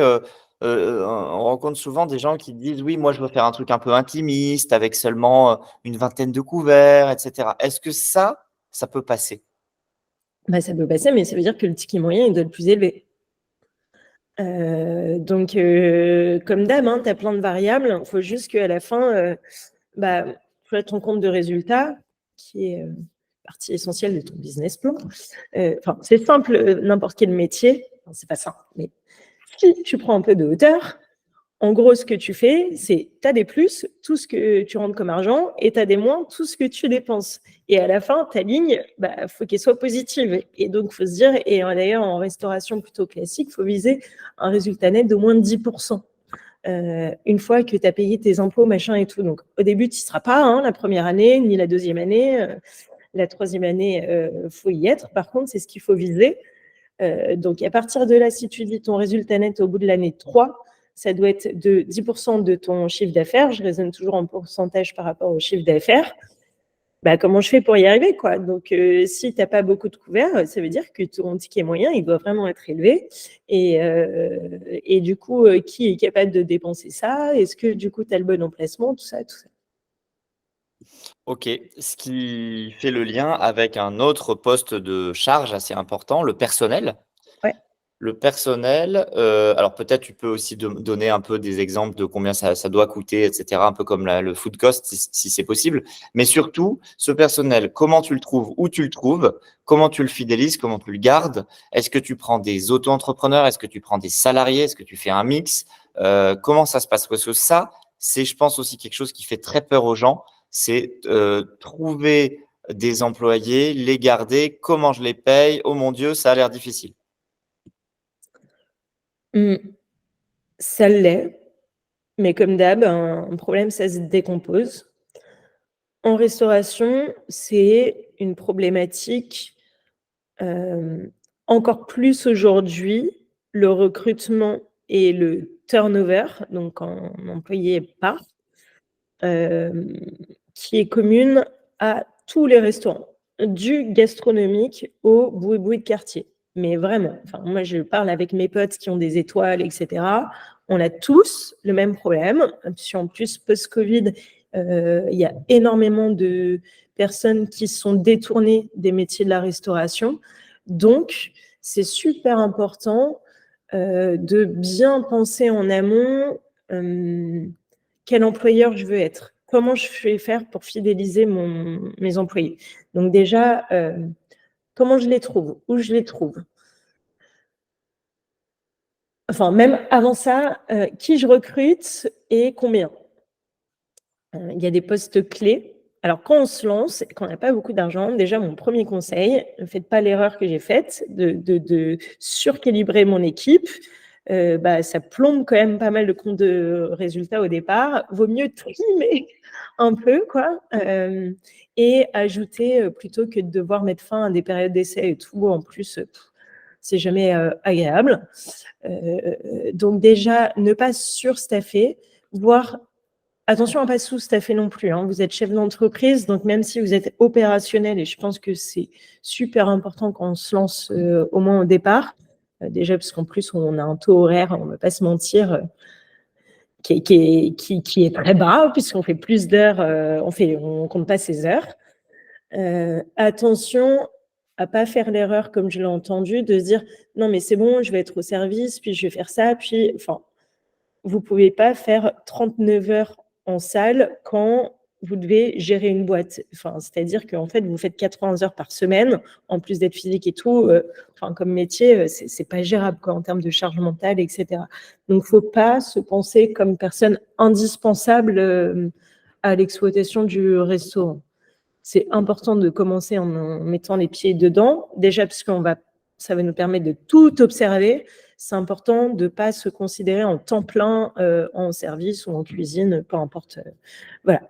on rencontre souvent des gens qui disent: «Oui, moi, je veux faire un truc un peu intimiste avec seulement, une vingtaine de couverts» et cetera. Est-ce que ça peut passer? Ça peut passer, mais ça veut dire que le ticket moyen, il doit être plus élevé. Comme d'hab, tu as plein de variables. Il faut juste qu'à la fin, tu as ton compte de résultat qui est partie essentielle de ton business plan. Enfin, c'est simple, n'importe quel métier, enfin, c'est pas simple, mais si tu prends un peu de hauteur, en gros, ce que tu fais, c'est tu as des plus, tout ce que tu rentres comme argent, et tu as des moins, tout ce que tu dépenses. Et à la fin, ta ligne, faut qu'elle soit positive. Et donc, il faut se dire, et d'ailleurs, en restauration plutôt classique, il faut viser un résultat net de moins de 10%. Une fois que tu as payé tes impôts, machin et tout. Donc, au début, tu n'y seras pas, la première année, ni la deuxième année. La troisième année, faut y être. Par contre, c'est ce qu'il faut viser. Donc, à partir de là, si tu dis ton résultat net au bout de l'année 3, ça doit être de 10% de ton chiffre d'affaires. Je raisonne toujours en pourcentage par rapport au chiffre d'affaires. Comment je fais pour y arriver, quoi? Donc, si tu n'as pas beaucoup de couverts, ça veut dire que ton ticket moyen, il doit vraiment être élevé. Et du coup, qui est capable de dépenser ça? Est-ce que, du coup, tu as le bon emplacement? Tout ça, tout ça. Ok, ce qui fait le lien avec un autre poste de charge assez important, le personnel. Ouais. Le personnel, alors peut-être tu peux aussi donner un peu des exemples de combien ça doit coûter, etc., un peu comme le food cost, si c'est possible. Mais surtout, ce personnel, comment tu le trouves, où tu le trouves, comment tu le fidélises, comment tu le gardes? Est-ce que tu prends des auto-entrepreneurs? Est-ce que tu prends des salariés? Est-ce que tu fais un mix? Comment ça se passe? Parce que ça, c'est, je pense, aussi quelque chose qui fait très peur aux gens, c'est trouver des employés, les garder, comment je les paye? Oh mon Dieu, ça a l'air difficile. Ça l'est, mais comme d'hab, un problème, ça se décompose. En restauration, c'est une problématique encore plus aujourd'hui, le recrutement et le turnover, donc quand un employé part, qui est commune à tous les restaurants, du gastronomique au boui-boui de quartier. Mais vraiment, moi, je parle avec mes potes qui ont des étoiles, etc. On a tous le même problème. Si en plus, post-Covid, il y a énormément de personnes qui sont détournées des métiers de la restauration. Donc, c'est super important de bien penser en amont quel employeur je veux être. Comment je vais faire pour fidéliser mes employés? Donc déjà, comment je les trouve? Où je les trouve? Enfin, même avant ça, qui je recrute et combien? Il y a des postes clés. Alors, quand on se lance et qu'on n'a pas beaucoup d'argent, déjà, mon premier conseil, ne faites pas l'erreur que j'ai faite de surcalibrer mon équipe. Ça plombe quand même pas mal de comptes de résultats au départ. Vaut mieux trimer un peu, quoi, et ajouter plutôt que de devoir mettre fin à des périodes d'essai et tout. En plus, c'est jamais agréable. Donc déjà, ne pas surstaffer, voire attention à ne pas sous-staffer non plus. Vous êtes chef d'entreprise, donc même si vous êtes opérationnel, et je pense que c'est super important quand on se lance au moins au départ, déjà parce qu'en plus on a un taux horaire, on ne va pas se mentir, qui est très bas, puisqu'on fait plus d'heures, on ne compte pas ses heures. Attention à ne pas faire l'erreur, comme je l'ai entendu, de se dire « non mais c'est bon, je vais être au service, puis je vais faire ça », puis enfin, vous ne pouvez pas faire 39 heures en salle quand vous devez gérer une boîte. C'est-à-dire qu'en fait, vous faites 80 heures par semaine, en plus d'être physique et tout. Comme métier, ce n'est pas gérable en termes de charge mentale, etc. Donc, il ne faut pas se penser comme personne indispensable à l'exploitation du restaurant. C'est important de commencer en mettant les pieds dedans, déjà parce ça va nous permettre de tout observer. C'est important de ne pas se considérer en temps plein en service ou en cuisine, peu importe. Voilà.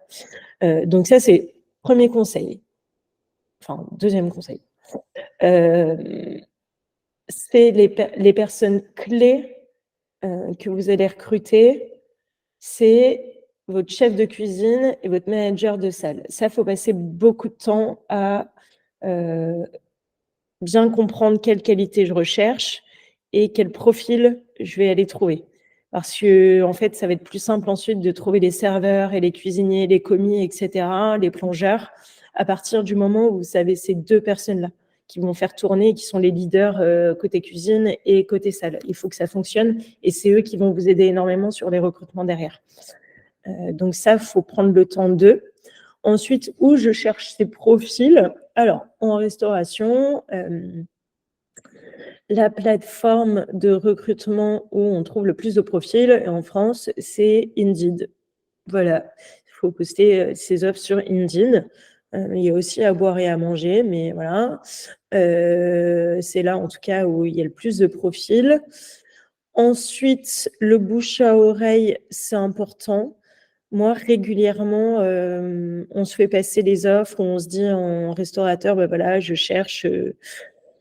Donc ça, c'est premier conseil. Enfin, deuxième conseil. C'est les personnes clés que vous allez recruter, c'est votre chef de cuisine et votre manager de salle. Ça, il faut passer beaucoup de temps à bien comprendre quelle qualité je recherche et quel profil je vais aller trouver. Parce que, en fait, ça va être plus simple ensuite de trouver les serveurs et les cuisiniers, les commis, etc., les plongeurs, à partir du moment où vous avez ces deux personnes-là qui vont faire tourner, qui sont les leaders côté cuisine et côté salle. Il faut que ça fonctionne et c'est eux qui vont vous aider énormément sur les recrutements derrière. Donc ça, il faut prendre le temps d'eux. Ensuite, où je cherche ces profils, Alors, en restauration, la plateforme de recrutement où on trouve le plus de profils en France, c'est Indeed. Voilà, il faut poster ses offres sur Indeed. Il y a aussi à boire et à manger, mais voilà. C'est là, en tout cas, où il y a le plus de profils. Ensuite, le bouche à oreille, c'est important. Moi, régulièrement, on se fait passer les offres, on se dit en restaurateur, bah voilà, je cherche,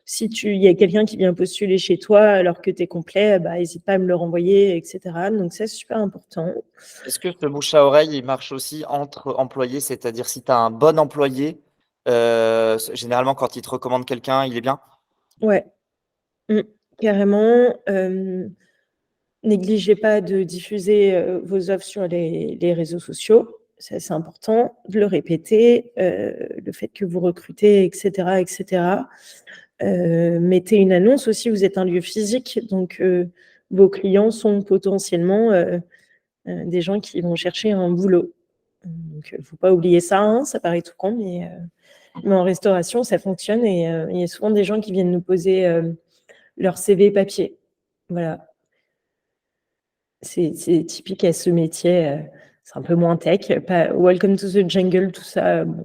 si il y a quelqu'un qui vient postuler chez toi alors que tu es complet, bah, n'hésite pas à me le renvoyer, etc. Donc ça, c'est super important. Est-ce que ce bouche à oreille, il marche aussi entre employés? C'est-à-dire si tu as un bon employé, généralement quand il te recommande quelqu'un, il est bien? Ouais, carrément. Négligez pas de diffuser vos offres sur les réseaux sociaux. Ça, c'est important de le répéter. Le fait que vous recrutez, etc., etc. Mettez une annonce aussi. Vous êtes un lieu physique, donc vos clients sont potentiellement des gens qui vont chercher un boulot. Donc, il ne faut pas oublier ça. Hein, ça paraît tout con, mais en restauration, ça fonctionne et il y a souvent des gens qui viennent nous poser leur CV papier. Voilà. C'est typique à ce métier. C'est un peu moins tech. Pas Welcome to the jungle, tout ça. Bon,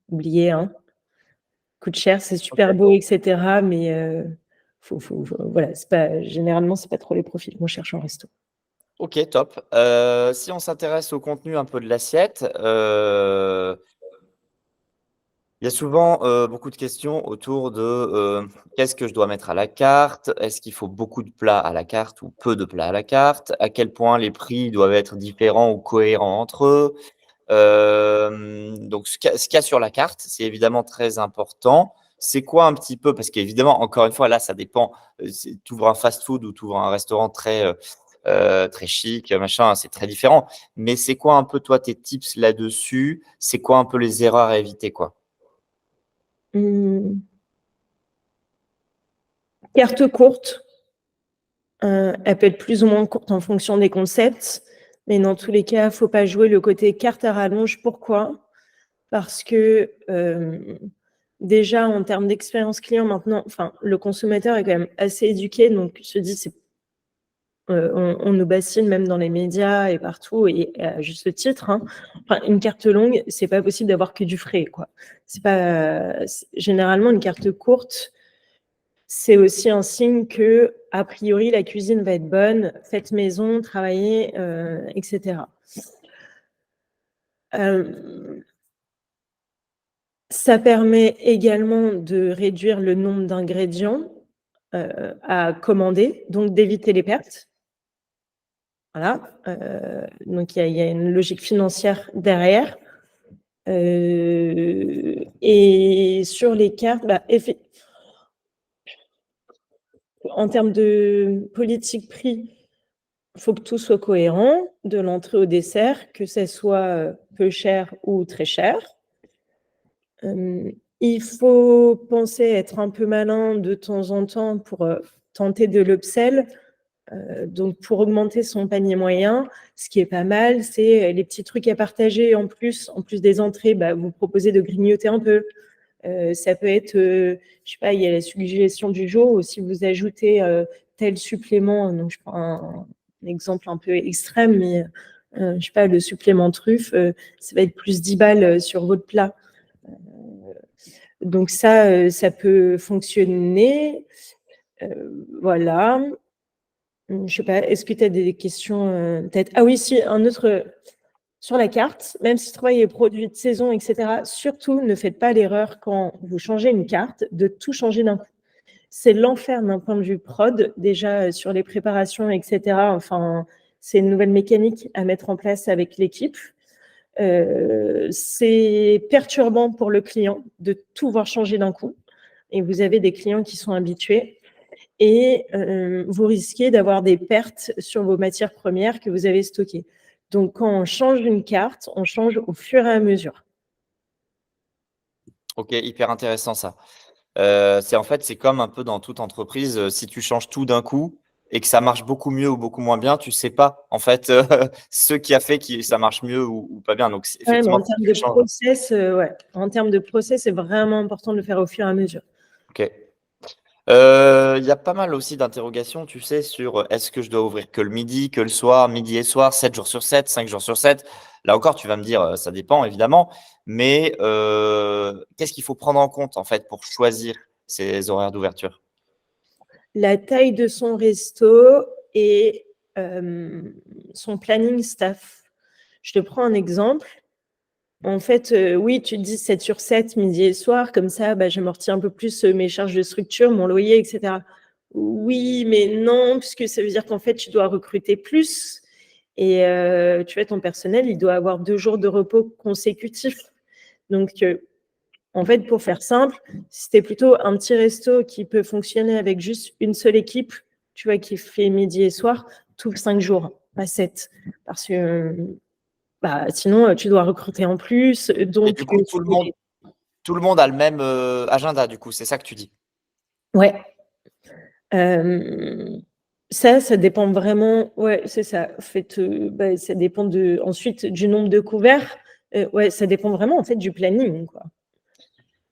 oubliez. Hein. Coûte cher, c'est super beau, etc. Mais voilà, généralement, c'est pas trop les profils qu'on cherche en resto. Ok, top. Si on s'intéresse au contenu un peu de l'assiette, il y a souvent beaucoup de questions autour de qu'est-ce que je dois mettre à la carte? Est-ce qu'il faut beaucoup de plats à la carte ou peu de plats à la carte? À quel point les prix doivent être différents ou cohérents entre eux? Donc, ce qu'il y a sur la carte, c'est évidemment très important. C'est quoi un petit peu? Parce qu'évidemment, encore une fois, là, ça dépend. Tu ouvres un fast-food ou tu ouvres un restaurant très chic, machin, c'est très différent. Mais c'est quoi un peu, toi, tes tips là-dessus? C'est quoi un peu les erreurs à éviter, quoi? Carte courte. Elle peut être plus ou moins courte en fonction des concepts. Mais dans tous les cas, il ne faut pas jouer le côté carte à rallonge. Pourquoi? Parce que déjà, en termes d'expérience client, maintenant, le consommateur est quand même assez éduqué. Donc, se dit, on nous bassine même dans les médias et partout, et à juste titre. Hein. Une carte longue, c'est pas possible d'avoir que du frais, quoi. Généralement, une carte courte, c'est aussi un signe que, a priori, la cuisine va être bonne, faite maison, travaillée, etc. Ça permet également de réduire le nombre d'ingrédients à commander, donc d'éviter les pertes. Voilà. Donc, il y a une logique financière derrière. Et sur les cartes, en termes de politique prix, il faut que tout soit cohérent, de l'entrée au dessert, que ça soit peu cher ou très cher. Il faut penser à être un peu malin de temps en temps pour tenter de l'upsell. Donc, pour augmenter son panier moyen, ce qui est pas mal, c'est les petits trucs à partager en plus des entrées, vous proposez de grignoter un peu. Ça peut être, je sais pas, il y a la suggestion du jour, ou si vous ajoutez tel supplément, donc je prends un exemple un peu extrême, mais je sais pas, le supplément truffe, ça va être plus 10 balles sur votre plat. Donc ça peut fonctionner. Voilà. Je sais pas, est-ce que tu as des questions peut-être? Ah oui, si, un autre sur la carte, même si tu travaillez les produits de saison, etc., surtout ne faites pas l'erreur quand vous changez une carte de tout changer d'un coup. C'est l'enfer d'un point de vue prod, déjà sur les préparations, etc. Enfin, c'est une nouvelle mécanique à mettre en place avec l'équipe. C'est perturbant pour le client de tout voir changer d'un coup. Et vous avez des clients qui sont habitués. Et vous risquez d'avoir des pertes sur vos matières premières que vous avez stockées. Donc, quand on change une carte, on change au fur et à mesure. Ok, hyper intéressant ça. C'est comme un peu dans toute entreprise, si tu changes tout d'un coup, et que ça marche beaucoup mieux ou beaucoup moins bien, tu sais pas en fait ce qui a fait que ça marche mieux ou pas bien. Donc Ouais, mais effectivement, en termes de process, ouais. En termes de process, c'est vraiment important de le faire au fur et à mesure. Ok. Il y a pas mal aussi d'interrogations, tu sais, sur est-ce que je dois ouvrir que le midi, que le soir, midi et soir, 7 jours sur 7, 5 jours sur 7. Là encore, tu vas me dire, ça dépend évidemment, mais qu'est-ce qu'il faut prendre en compte en fait pour choisir ces horaires d'ouverture? La taille de son resto et son planning staff. Je te prends un exemple. En fait, oui, tu te dis 7 sur 7, midi et soir, comme ça, bah, j'amortis un peu plus mes charges de structure, mon loyer, etc. Oui, mais non, puisque ça veut dire qu'en fait, tu dois recruter plus. Et tu vois, ton personnel, il doit avoir 2 jours de repos consécutifs. Donc, en fait, pour faire simple, si c'était plutôt un petit resto qui peut fonctionner avec juste une seule équipe, tu vois, qui fait midi et soir, tout 5 jours, pas 7. Parce que bah, sinon, tu dois recruter en plus. Et Donc, du coup, tout le monde a le même agenda, du coup, c'est ça que tu dis? ouais. Ça dépend vraiment. Ouais, c'est ça. En fait, bah, ça dépend ensuite du nombre de couverts. Ouais, ça dépend vraiment en fait du planning, quoi.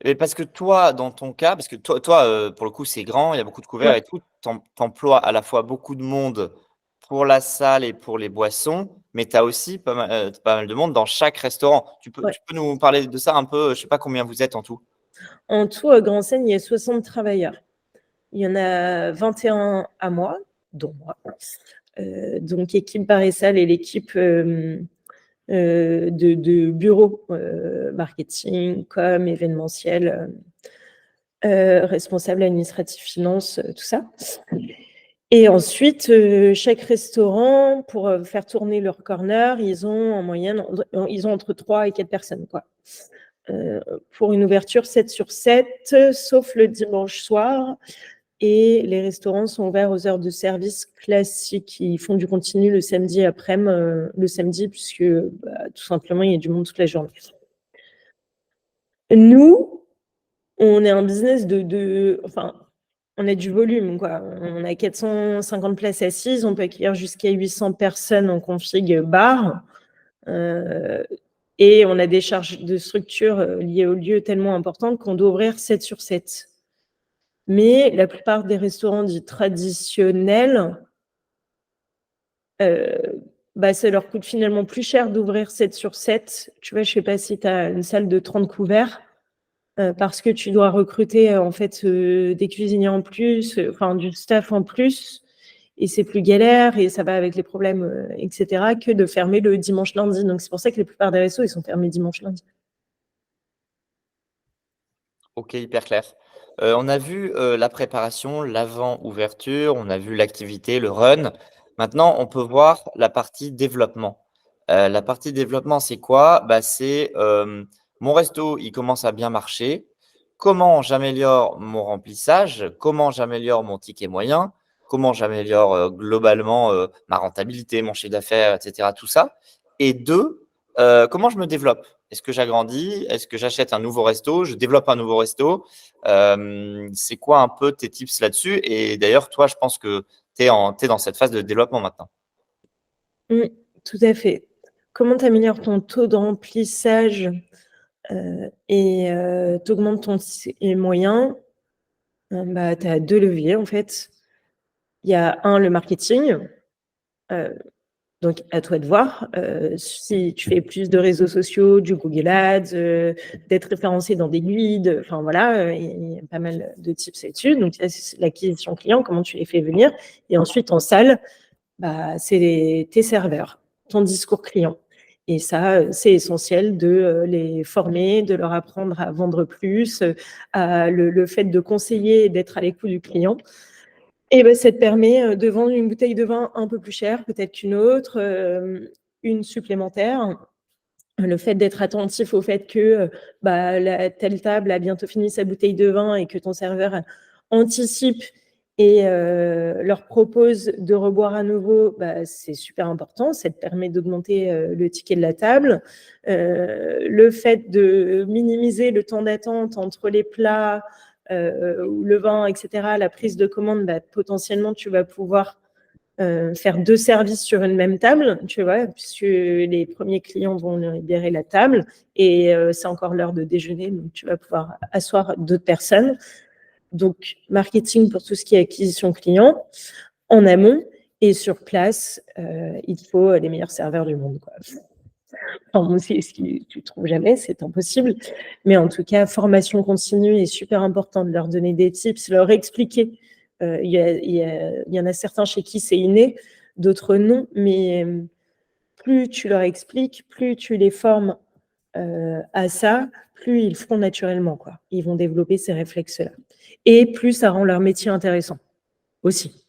Et parce que toi, dans ton cas, parce que toi, pour le coup, c'est grand, il y a beaucoup de couverts Ouais, et tout, tu emploies à la fois beaucoup de monde pour la salle et pour les boissons, mais tu as aussi pas mal de monde dans chaque restaurant. ouais. Tu peux nous parler de ça un peu? Je sais pas combien vous êtes en tout? En tout, à Grand Seine, il y a 60 travailleurs. Il y en a 21 à moi, dont moi. Donc, équipe bar et salle et l'équipe de bureau, marketing, com, événementiel, responsable administratif, finance, tout ça. Et ensuite, chaque restaurant, pour faire tourner leur corner, ils ont en moyenne, ils ont entre 3 et 4 personnes, quoi. Pour une ouverture 7 sur 7, sauf le dimanche soir. Et les restaurants sont ouverts aux heures de service classiques. Ils font du continu le samedi après-midi, le samedi, puisque bah, tout simplement, il y a du monde toute la journée. Nous, on est un business enfin, on a du volume, quoi. On a 450 places assises, on peut accueillir jusqu'à 800 personnes en config bar. Et on a des charges de structure liées au lieu tellement importantes qu'on doit ouvrir 7 sur 7. Mais la plupart des restaurants dits traditionnels, bah, ça leur coûte finalement plus cher d'ouvrir 7 sur 7. Tu vois, je ne sais pas si tu as une salle de 30 couverts, parce que tu dois recruter en fait des cuisiniers en plus, enfin du staff en plus, et c'est plus galère et ça va avec les problèmes, etc., que de fermer le dimanche lundi. Donc c'est pour ça que la plupart des restos, ils sont fermés dimanche lundi. Ok, hyper clair. On a vu la préparation, l'avant-ouverture, on a vu l'activité, le run. Maintenant, on peut voir la partie développement. La partie développement, c'est quoi? Bah, c'est mon resto, il commence à bien marcher. Comment j'améliore mon remplissage? Comment j'améliore mon ticket moyen? Comment j'améliore globalement ma rentabilité, mon chiffre d'affaires, etc. Tout ça. Et deux, comment je me développe? Est-ce que j'agrandis? Est-ce que j'achète un nouveau resto? Je développe un nouveau resto? C'est quoi un peu tes tips là-dessus? Et d'ailleurs, toi, je pense que tu es dans cette phase de développement maintenant. Tout à fait. Comment tu améliores ton taux de remplissage et tu augmentes ton ticket moyen? Bah, tu as 2 leviers en fait. Il y a le marketing. Donc, à toi de voir si tu fais plus de réseaux sociaux, du Google Ads, d'être référencé dans des guides. Enfin, voilà, il y a pas mal de tips là-dessus. Donc, c'est l'acquisition client, comment tu les fais venir. Et ensuite, en salle, bah, c'est tes serveurs, ton discours client. Et ça, c'est essentiel de les former, de leur apprendre à vendre plus, le fait de conseiller et d'être à l'écoute du client. Et ben, ça te permet de vendre une bouteille de vin un peu plus chère, peut-être qu'une autre, une supplémentaire. Le fait d'être attentif au fait que bah, telle table a bientôt fini sa bouteille de vin et que ton serveur anticipe et leur propose de reboire à nouveau, bah, c'est super important. Ça te permet d'augmenter le ticket de la table. Le fait de minimiser le temps d'attente entre les plats, ou le vin, etc., la prise de commande, bah, potentiellement, tu vas pouvoir faire 2 services sur une même table, tu vois, puisque les premiers clients vont libérer la table et c'est encore l'heure de déjeuner, donc tu vas pouvoir asseoir d'autres personnes. Donc, marketing pour tout ce qui est acquisition client en amont et sur place, il faut les meilleurs serveurs du monde, quoi. Enfin, bon, c'est ce que tu trouves jamais, c'est impossible. Mais en tout cas, formation continue est super importante, de leur donner des tips, leur expliquer. Il y en a certains chez qui c'est inné, d'autres non. Mais plus tu leur expliques, plus tu les formes à ça, plus ils le feront naturellement, quoi. Ils vont développer ces réflexes-là. Et plus ça rend leur métier intéressant aussi.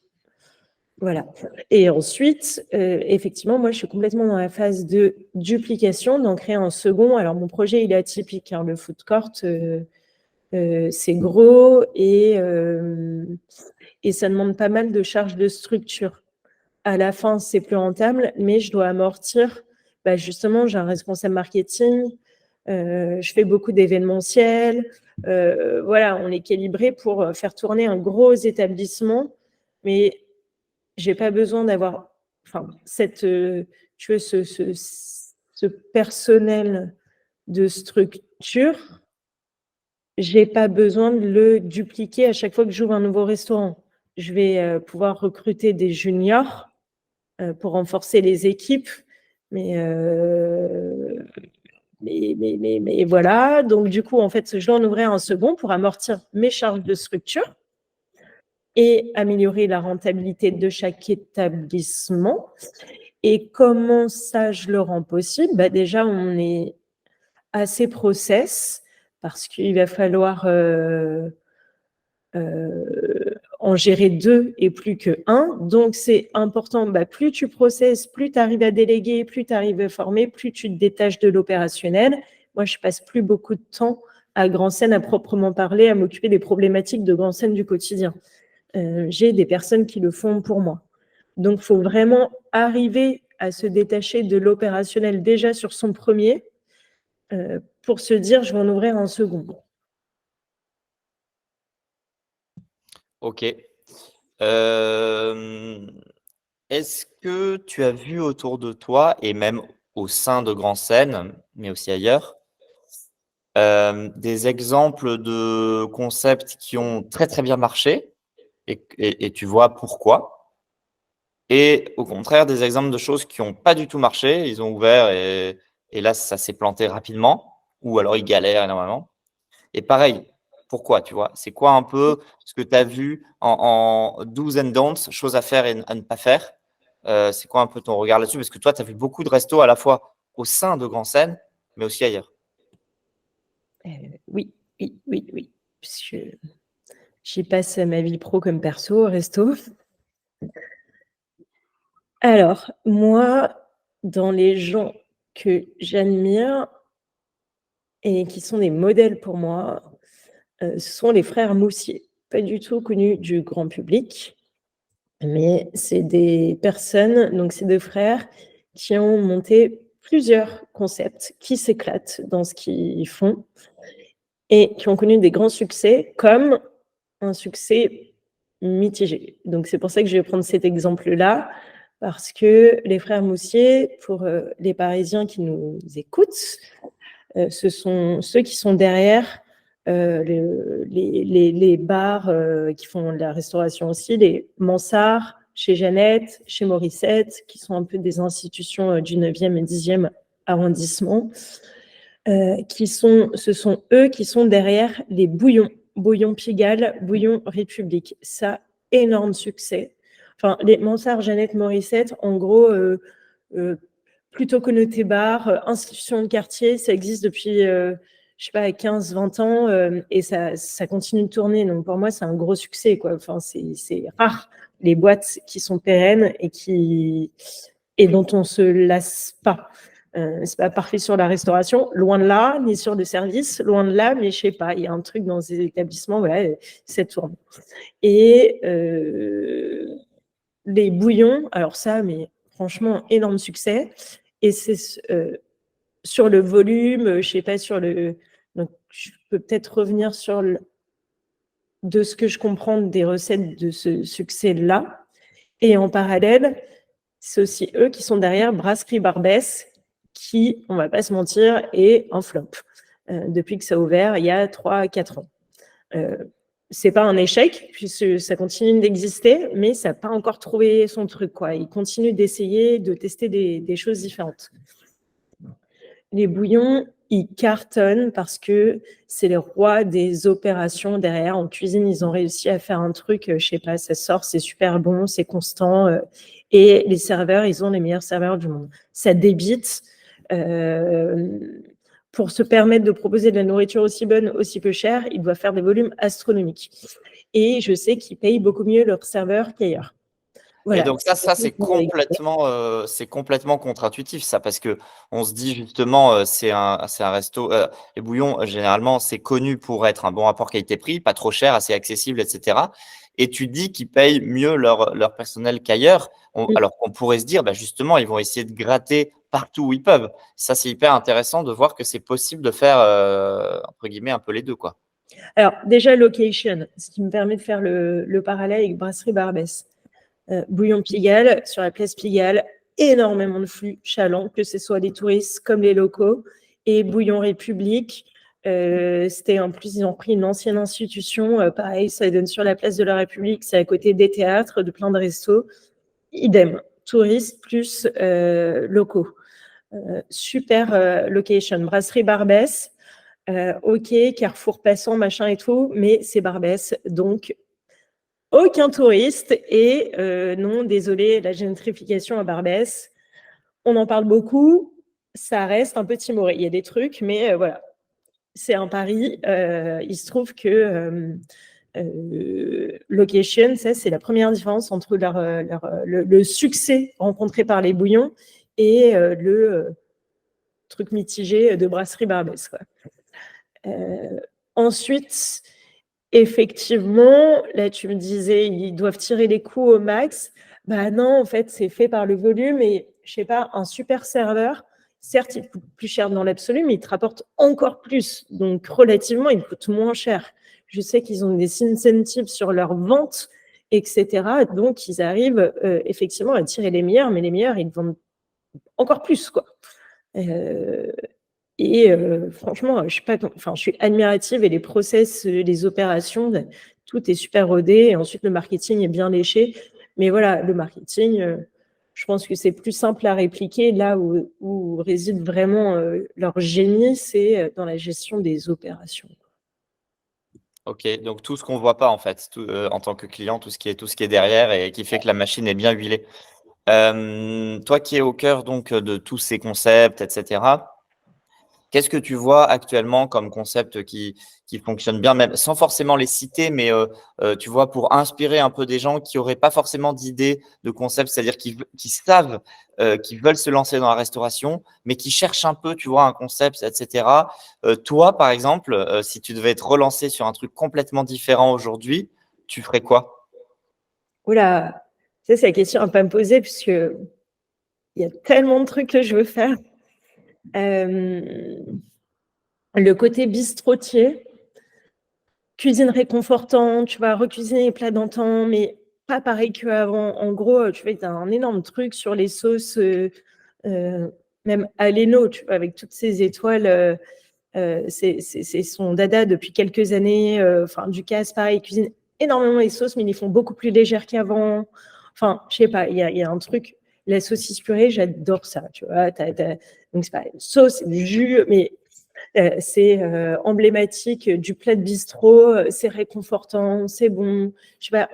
Voilà. Et ensuite, effectivement, moi, je suis complètement dans la phase de duplication, d'en créer un second. Alors, mon projet, il est atypique, hein. Le food court, c'est gros et ça demande pas mal de charges de structure. À la fin, c'est plus rentable, mais je dois amortir. Justement, j'ai un responsable marketing, je fais beaucoup d'événementiels. Voilà, on est calibré pour faire tourner un gros établissement, mais j'ai pas besoin d'avoir, tu veux, ce personnel de structure, j'ai pas besoin de le dupliquer à chaque fois que j'ouvre un nouveau restaurant. Je vais pouvoir recruter des juniors pour renforcer les équipes, mais voilà. Donc du coup, en fait, je dois en ouvrir un second pour amortir mes charges de structure et améliorer la rentabilité de chaque établissement. Et comment ça, je le rends possible? Déjà, on est assez process parce qu'il va falloir en gérer 2 et plus que 1. Donc, c'est important. Plus tu processes, plus tu arrives à déléguer, plus tu arrives à former, plus tu te détaches de l'opérationnel. Moi, je passe plus beaucoup de temps à Grand Seine à proprement parler, à m'occuper des problématiques de Grand Seine du quotidien. J'ai des personnes qui le font pour moi. Donc, il faut vraiment arriver à se détacher de l'opérationnel déjà sur son premier pour se dire, je vais en ouvrir un second. Ok. Est-ce que tu as vu autour de toi, et même au sein de Grand Seine, mais aussi ailleurs, des exemples de concepts qui ont très très bien marché et tu vois pourquoi? Et au contraire, des exemples de choses qui n'ont pas du tout marché, ils ont ouvert et là, ça s'est planté rapidement, ou alors ils galèrent énormément. Et pareil, pourquoi, tu vois? C'est quoi un peu ce que tu as vu en do's and don'ts, choses à faire et à ne pas faire? C'est quoi un peu ton regard là-dessus? Parce que toi, tu as vu beaucoup de restos à la fois au sein de Grand Seine, mais aussi ailleurs. Oui, oui, oui, oui, puisque j'y passe ma vie pro comme perso au resto. Alors, moi, dans les gens que j'admire et qui sont des modèles pour moi, ce sont les frères Moussier. Pas du tout connus du grand public, mais c'est des personnes, donc c'est 2 frères qui ont monté plusieurs concepts, qui s'éclatent dans ce qu'ils font et qui ont connu des grands succès, comme un succès mitigé. Donc c'est pour ça que je vais prendre cet exemple-là, parce que les frères Moussier, pour les Parisiens qui nous écoutent, ce sont ceux qui sont derrière les bars qui font de la restauration aussi, les Mansart, chez Jeannette, chez Morissette, qui sont un peu des institutions du 9e et 10e arrondissement, ce sont eux qui sont derrière les Bouillon Pigalle, Bouillon République. Ça, énorme succès. Enfin, les Mansart, Jeannette, Morissette, en gros, plutôt connoté bar, institution de quartier, ça existe depuis, je sais pas, 15-20 ans, et ça continue de tourner. Donc pour moi, c'est un gros succès, quoi. Enfin, c'est rare, les boîtes qui sont pérennes et dont on se lasse pas. C'est pas parfait sur la restauration, loin de là, ni sur le service, loin de là, mais je sais pas, il y a un truc dans ces établissements, voilà, ça tourne. Et les bouillons, alors ça, mais franchement, énorme succès. Et c'est sur le volume, je sais pas, sur le. Donc, je peux peut-être revenir de ce que je comprends des recettes de ce succès-là. Et en parallèle, c'est aussi eux qui sont derrière Brasserie Barbès, qui, on ne va pas se mentir, est un flop depuis que ça a ouvert il y a 3-4 ans. C'est pas un échec, puisque ça continue d'exister, mais ça n'a pas encore trouvé son truc, quoi. Il continue d'essayer de tester des choses différentes. Les bouillons, ils cartonnent parce que c'est les rois des opérations derrière. En cuisine, ils ont réussi à faire un truc, je sais pas, ça sort, c'est super bon, c'est constant. Et les serveurs, ils ont les meilleurs serveurs du monde. Ça débite. Pour se permettre de proposer de la nourriture aussi bonne, aussi peu chère, ils doivent faire des volumes astronomiques. Et je sais qu'ils payent beaucoup mieux leurs serveurs qu'ailleurs. Et Voilà. donc ça c'est complètement contre-intuitif ça, parce qu'on se dit justement, c'est un resto, les bouillons, généralement, c'est connu pour être un bon rapport qualité-prix, pas trop cher, assez accessible et cetera, et tu dis qu'ils payent mieux leur personnel qu'ailleurs. Alors qu'on pourrait se dire, bah, justement, ils vont essayer de gratter partout où ils peuvent. Ça, c'est hyper intéressant de voir que c'est possible de faire, entre guillemets, un peu les 2, quoi. Alors déjà, location, ce qui me permet de faire le parallèle avec Brasserie Barbès. Bouillon Pigalle, sur la place Pigalle, énormément de flux chaland, que ce soit les touristes comme les locaux. Et Bouillon République, c'était en plus, ils ont pris une ancienne institution, pareil, ça donne sur la place de la République, c'est à côté des théâtres, de plein de restos. Idem, touristes plus locaux. Super location. Brasserie Barbès, ok, Carrefour passant, machin et tout, mais c'est Barbès, donc aucun touriste. Et non, désolé, la gentrification à Barbès, on en parle beaucoup, ça reste un peu timoré. Il y a des trucs, mais voilà, c'est un pari. Il se trouve que location, ça, c'est la première différence entre le succès rencontré par les bouillons et le truc mitigé de Brasserie Barbès, quoi. Ensuite, effectivement, là, tu me disais, ils doivent tirer les coûts au max. Bah non, en fait, c'est fait par le volume et, je sais pas, un super serveur, certes, il coûte plus cher dans l'absolu, mais il te rapporte encore plus. Donc, relativement, il coûte moins cher. Je sais qu'ils ont des incentives sur leurs ventes, etc. Donc, ils arrivent effectivement à tirer les meilleurs, mais les meilleurs, ils vendent encore plus, quoi. Et franchement, je suis admirative, et les process, les opérations, tout est super rodé. Et ensuite, le marketing est bien léché. Mais voilà, le marketing, je pense que c'est plus simple à répliquer. Là où réside vraiment leur génie, c'est dans la gestion des opérations. OK, donc tout ce qu'on voit pas en fait, tout, en tant que client, tout ce qui est derrière et qui fait que la machine est bien huilée. Toi qui es au cœur donc de tous ces concepts et cetera, qu'est-ce que tu vois actuellement comme concept qui fonctionne bien, même sans forcément les citer, mais tu vois, pour inspirer un peu des gens qui auraient pas forcément d'idées de concept, c'est-à-dire qui savent, qui veulent se lancer dans la restauration, mais qui cherchent un peu, tu vois, un concept et cetera. Toi, par exemple, si tu devais te relancer sur un truc complètement différent aujourd'hui, tu ferais quoi? Ouh là! Ça, c'est la question à pas me poser puisque il y a tellement de trucs que je veux faire. Le côté bistrotier, cuisine réconfortante, tu vas recuisiner les plats d'antan, mais pas pareil qu'avant. En gros, tu vois, tu as un énorme truc sur les sauces, même Aleno, tu vois, avec toutes ces étoiles, c'est son dada depuis quelques années. Enfin, Ducasse, pareil, il cuisine énormément les sauces, mais ils les font beaucoup plus légères qu'avant. Enfin, je sais pas, il y a un truc. La saucisse purée, j'adore ça, tu vois. Donc, c'est pas une sauce, du jus, mais c'est emblématique du plat de bistrot, c'est réconfortant, c'est bon. Je sais pas,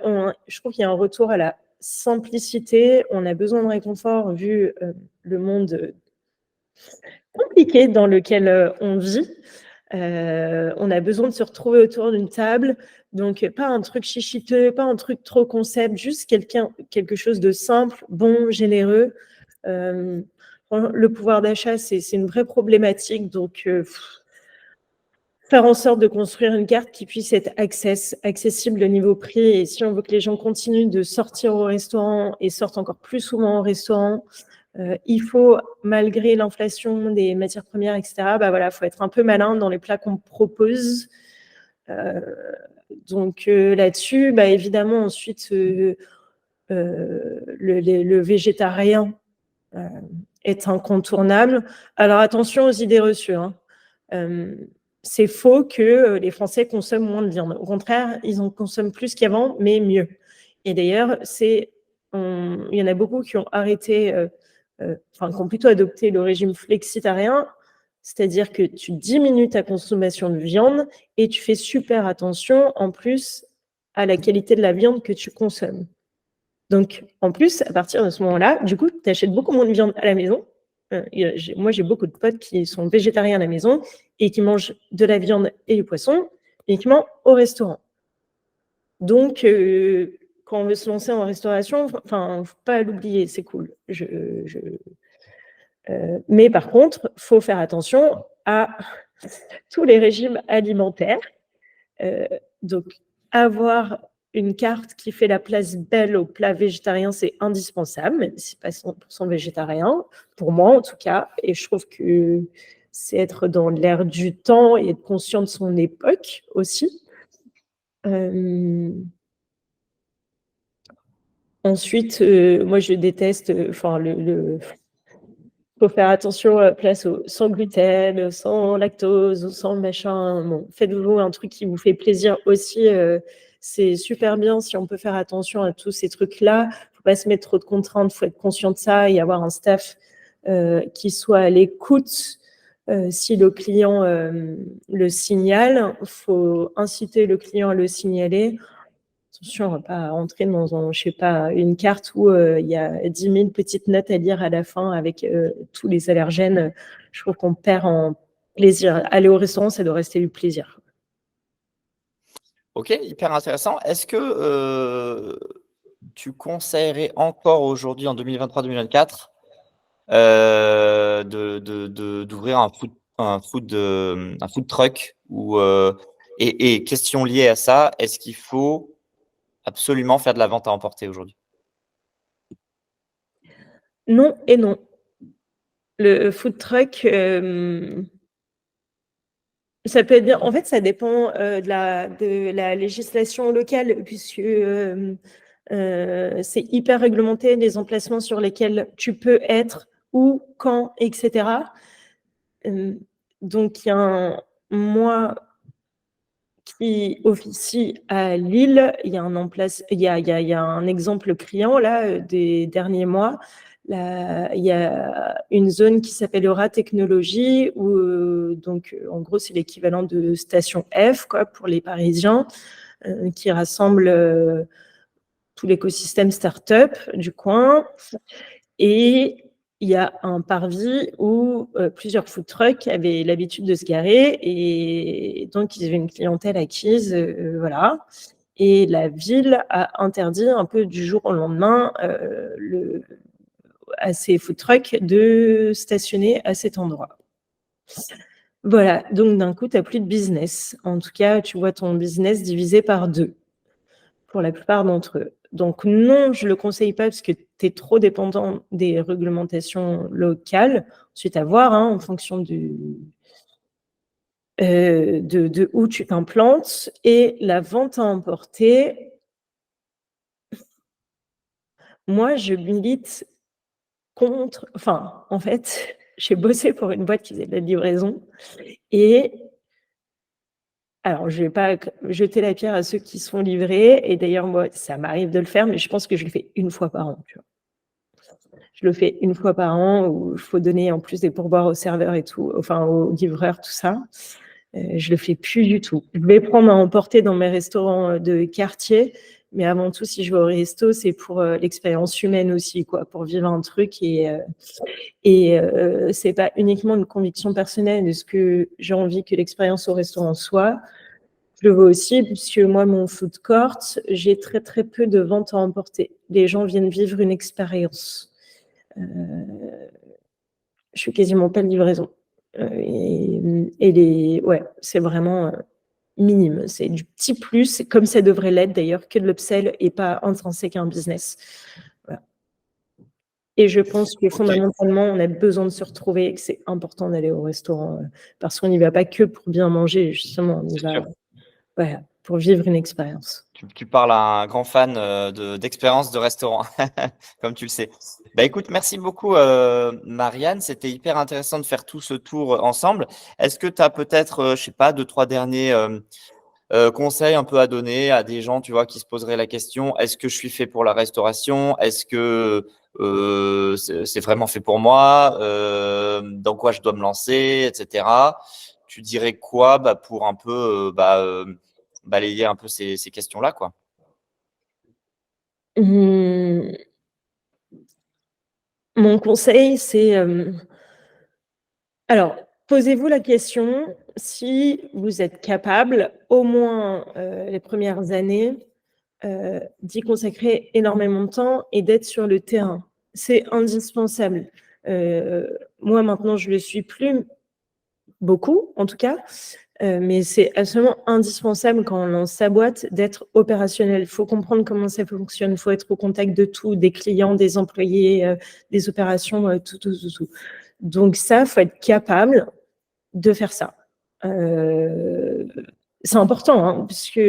je trouve qu'il y a un retour à la simplicité. On a besoin de réconfort vu le monde compliqué dans lequel on vit. On a besoin de se retrouver autour d'une table. Donc, pas un truc chichiteux, pas un truc trop concept, juste quelque chose de simple, bon, généreux. Le pouvoir d'achat, c'est une vraie problématique. Donc, faire en sorte de construire une carte qui puisse être accessible au niveau prix. Et si on veut que les gens continuent de sortir au restaurant et sortent encore plus souvent au restaurant, il faut, malgré l'inflation des matières premières, etc., bah voilà, faut être un peu malin dans les plats qu'on propose. Donc là-dessus, bah évidemment, ensuite, le végétarien est incontournable. Alors attention aux idées reçues, hein. C'est faux que les Français consomment moins de viande. Au contraire, ils en consomment plus qu'avant, mais mieux. Et d'ailleurs, il y en a beaucoup qui ont arrêté, qui ont plutôt adopté le régime flexitarien, c'est-à-dire que tu diminues ta consommation de viande et tu fais super attention en plus à la qualité de la viande que tu consommes. Donc, en plus, à partir de ce moment-là, du coup, tu achètes beaucoup moins de viande à la maison. Moi, j'ai beaucoup de potes qui sont végétariens à la maison et qui mangent de la viande et du poisson uniquement au restaurant. Donc, quand on veut se lancer en restauration, faut pas l'oublier, c'est cool. Mais par contre, faut faire attention à tous les régimes alimentaires. Donc, avoir une carte qui fait la place belle au plat végétarien, c'est indispensable, même si c'est pas 100% végétarien, pour moi en tout cas. Et je trouve que c'est être dans l'air du temps et être conscient de son époque aussi. Ensuite, moi je déteste, faut faire attention place au sans gluten, sans lactose, sans machin. Bon, faites-vous un truc qui vous fait plaisir aussi. C'est super bien si on peut faire attention à tous ces trucs-là. Faut pas se mettre trop de contraintes, faut être conscient de ça et avoir un staff qui soit à l'écoute. Si le client le signale, faut inciter le client à le signaler. Attention, on ne va pas rentrer dans une carte où il y a 10 000 petites notes à lire à la fin avec tous les allergènes. Je trouve qu'on perd en plaisir. Aller au restaurant, ça doit rester du plaisir. Ok, hyper intéressant. Est-ce que tu conseillerais encore aujourd'hui, en 2023-2024, d'ouvrir un food truck et question liée à ça, est-ce qu'il faut absolument faire de la vente à emporter aujourd'hui? Non et non. Le food truck, ça peut être bien. En fait, ça dépend de la législation locale, puisque c'est hyper réglementé, les emplacements sur lesquels tu peux être, où, quand, etc. Donc, moi qui officie à Lille, il y a un exemple client là des derniers mois. Là, il y a une zone qui s'appellera Technologie, où donc en gros c'est l'équivalent de station F quoi pour les Parisiens, qui rassemble tout l'écosystème start-up du coin. Et il y a un parvis où plusieurs food trucks avaient l'habitude de se garer et donc ils avaient une clientèle acquise, voilà. Et la ville a interdit un peu du jour au lendemain à ces food trucks de stationner à cet endroit. Voilà, donc d'un coup, tu n'as plus de business. En tout cas, tu vois ton business divisé par 2 pour la plupart d'entre eux. Donc non, je ne le conseille pas parce que tu es trop dépendant des réglementations locales. Ensuite, à voir en fonction de où tu t'implantes. Et la vente à emporter, moi, je milite contre... Enfin, en fait, j'ai bossé pour une boîte qui faisait de la livraison. Et alors, je ne vais pas jeter la pierre à ceux qui sont livrés. Et d'ailleurs, moi, ça m'arrive de le faire, mais je pense que je le fais une fois par an. Tu vois. Je le fais une fois par an où il faut donner en plus des pourboires aux serveurs et tout, enfin aux livreurs, tout ça. Je le fais plus du tout. Je vais prendre à emporter dans mes restaurants de quartier, mais avant tout, si je vais au resto, c'est pour l'expérience humaine aussi, quoi, pour vivre un truc et c'est pas uniquement une conviction personnelle de ce que j'ai envie que l'expérience au restaurant soit. Je le vois aussi, puisque moi, mon food court, j'ai très très peu de ventes à emporter. Les gens viennent vivre une expérience. Je fais quasiment pas de livraison. Ouais, c'est vraiment minime. C'est du petit plus, comme ça devrait l'être d'ailleurs, que de l'upsell et pas intrinsèque à un business. Voilà. Et je pense que fondamentalement, on a besoin de se retrouver et que c'est important d'aller au restaurant parce qu'on n'y va pas que pour bien manger, justement. On y va pour vivre une expérience. Tu parles à un grand fan d'expérience de restaurant, comme tu le sais. Bah, écoute, merci beaucoup, Marianne. C'était hyper intéressant de faire tout ce tour ensemble. Est-ce que tu as peut-être, je sais pas, 2, 3 derniers conseils un peu à donner à des gens, tu vois, qui se poseraient la question, est-ce que je suis fait pour la restauration? Est-ce que c'est vraiment fait pour moi? Dans quoi je dois me lancer, etc. Tu dirais quoi pour un peu balayer un peu ces questions-là, quoi. Mon conseil, c'est alors, posez-vous la question si vous êtes capable, au moins les premières années, d'y consacrer énormément de temps et d'être sur le terrain. C'est indispensable. Moi, maintenant, je le suis plus beaucoup, en tout cas, mais c'est absolument indispensable quand on lance sa boîte d'être opérationnel. Il faut comprendre comment ça fonctionne, il faut être au contact de tout, des clients, des employés, des opérations, tout. Donc ça, il faut être capable de faire ça. C'est important, hein, puisque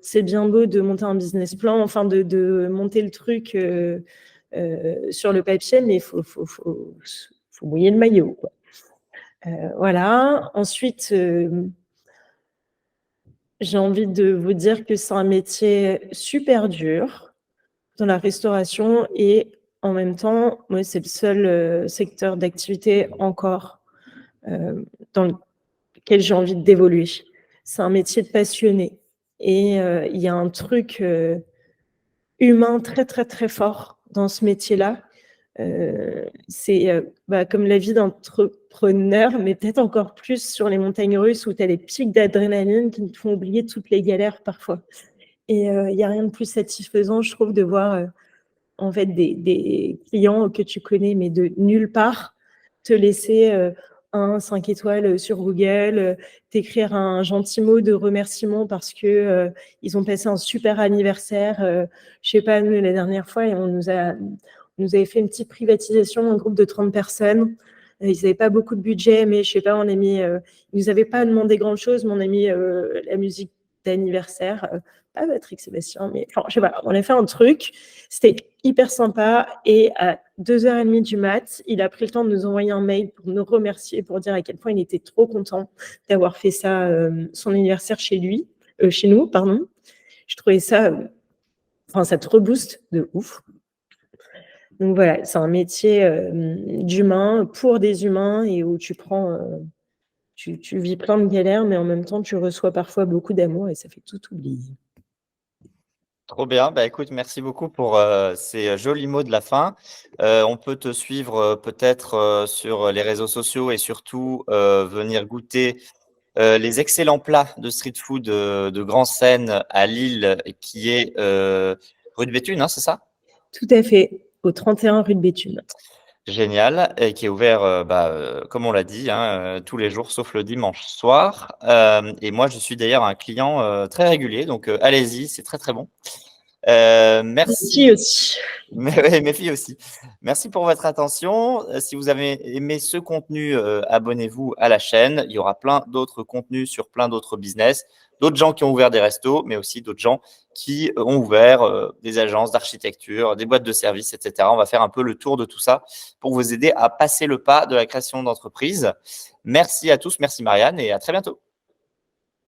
c'est bien beau de monter un business plan, enfin de monter le truc sur le papier, mais il faut mouiller le maillot, quoi. Voilà. Ensuite, j'ai envie de vous dire que c'est un métier super dur dans la restauration et en même temps, moi, c'est le seul secteur d'activité encore dans lequel j'ai envie d'évoluer. C'est un métier de passionné et il y a un truc humain très, très, très fort dans ce métier-là. C'est comme la vie d'entrepreneur, mais peut-être encore plus sur les montagnes russes où tu as les pics d'adrénaline qui te font oublier toutes les galères parfois. Et il n'y a rien de plus satisfaisant, je trouve, de voir en fait des clients que tu connais, mais de nulle part, te laisser 5 étoiles sur Google, t'écrire un gentil mot de remerciement parce que ils ont passé un super anniversaire. Je sais pas, nous, la dernière fois, on nous avait fait une petite privatisation, un groupe de 30 personnes. Ils n'avaient pas beaucoup de budget, mais je sais pas, on a mis, ils nous avaient pas demandé grand-chose, mais on a mis la musique d'anniversaire. Pas Patrick Sébastien, mais enfin, je sais pas, on a fait un truc. C'était hyper sympa. Et à 2h30 du mat, il a pris le temps de nous envoyer un mail pour nous remercier, pour dire à quel point il était trop content d'avoir fait ça, son anniversaire chez nous, pardon. Je trouvais ça, enfin, ça te rebooste de ouf. Donc voilà, c'est un métier d'humain pour des humains et où tu vis plein de galères, mais en même temps, tu reçois parfois beaucoup d'amour et ça fait tout oublier. Trop bien. Bah, écoute, merci beaucoup pour ces jolis mots de la fin. On peut te suivre peut-être sur les réseaux sociaux et surtout venir goûter les excellents plats de street food de Grand Seine à Lille, qui est rue de Béthune, hein, c'est ça? Tout à fait, au 31 rue de Béthune. Génial, et qui est ouvert, comme on l'a dit, hein, tous les jours sauf le dimanche soir. Et moi, je suis d'ailleurs un client très régulier, donc allez-y, c'est très très bon. Merci. Merci aussi. Mais ouais, mes filles aussi. Merci pour votre attention. Si vous avez aimé ce contenu, abonnez-vous à la chaîne. Il y aura plein d'autres contenus sur plein d'autres business, d'autres gens qui ont ouvert des restos, mais aussi d'autres gens qui ont ouvert des agences d'architecture, des boîtes de services, etc. On va faire un peu le tour de tout ça pour vous aider à passer le pas de la création d'entreprise. Merci à tous, merci Marianne, et à très bientôt.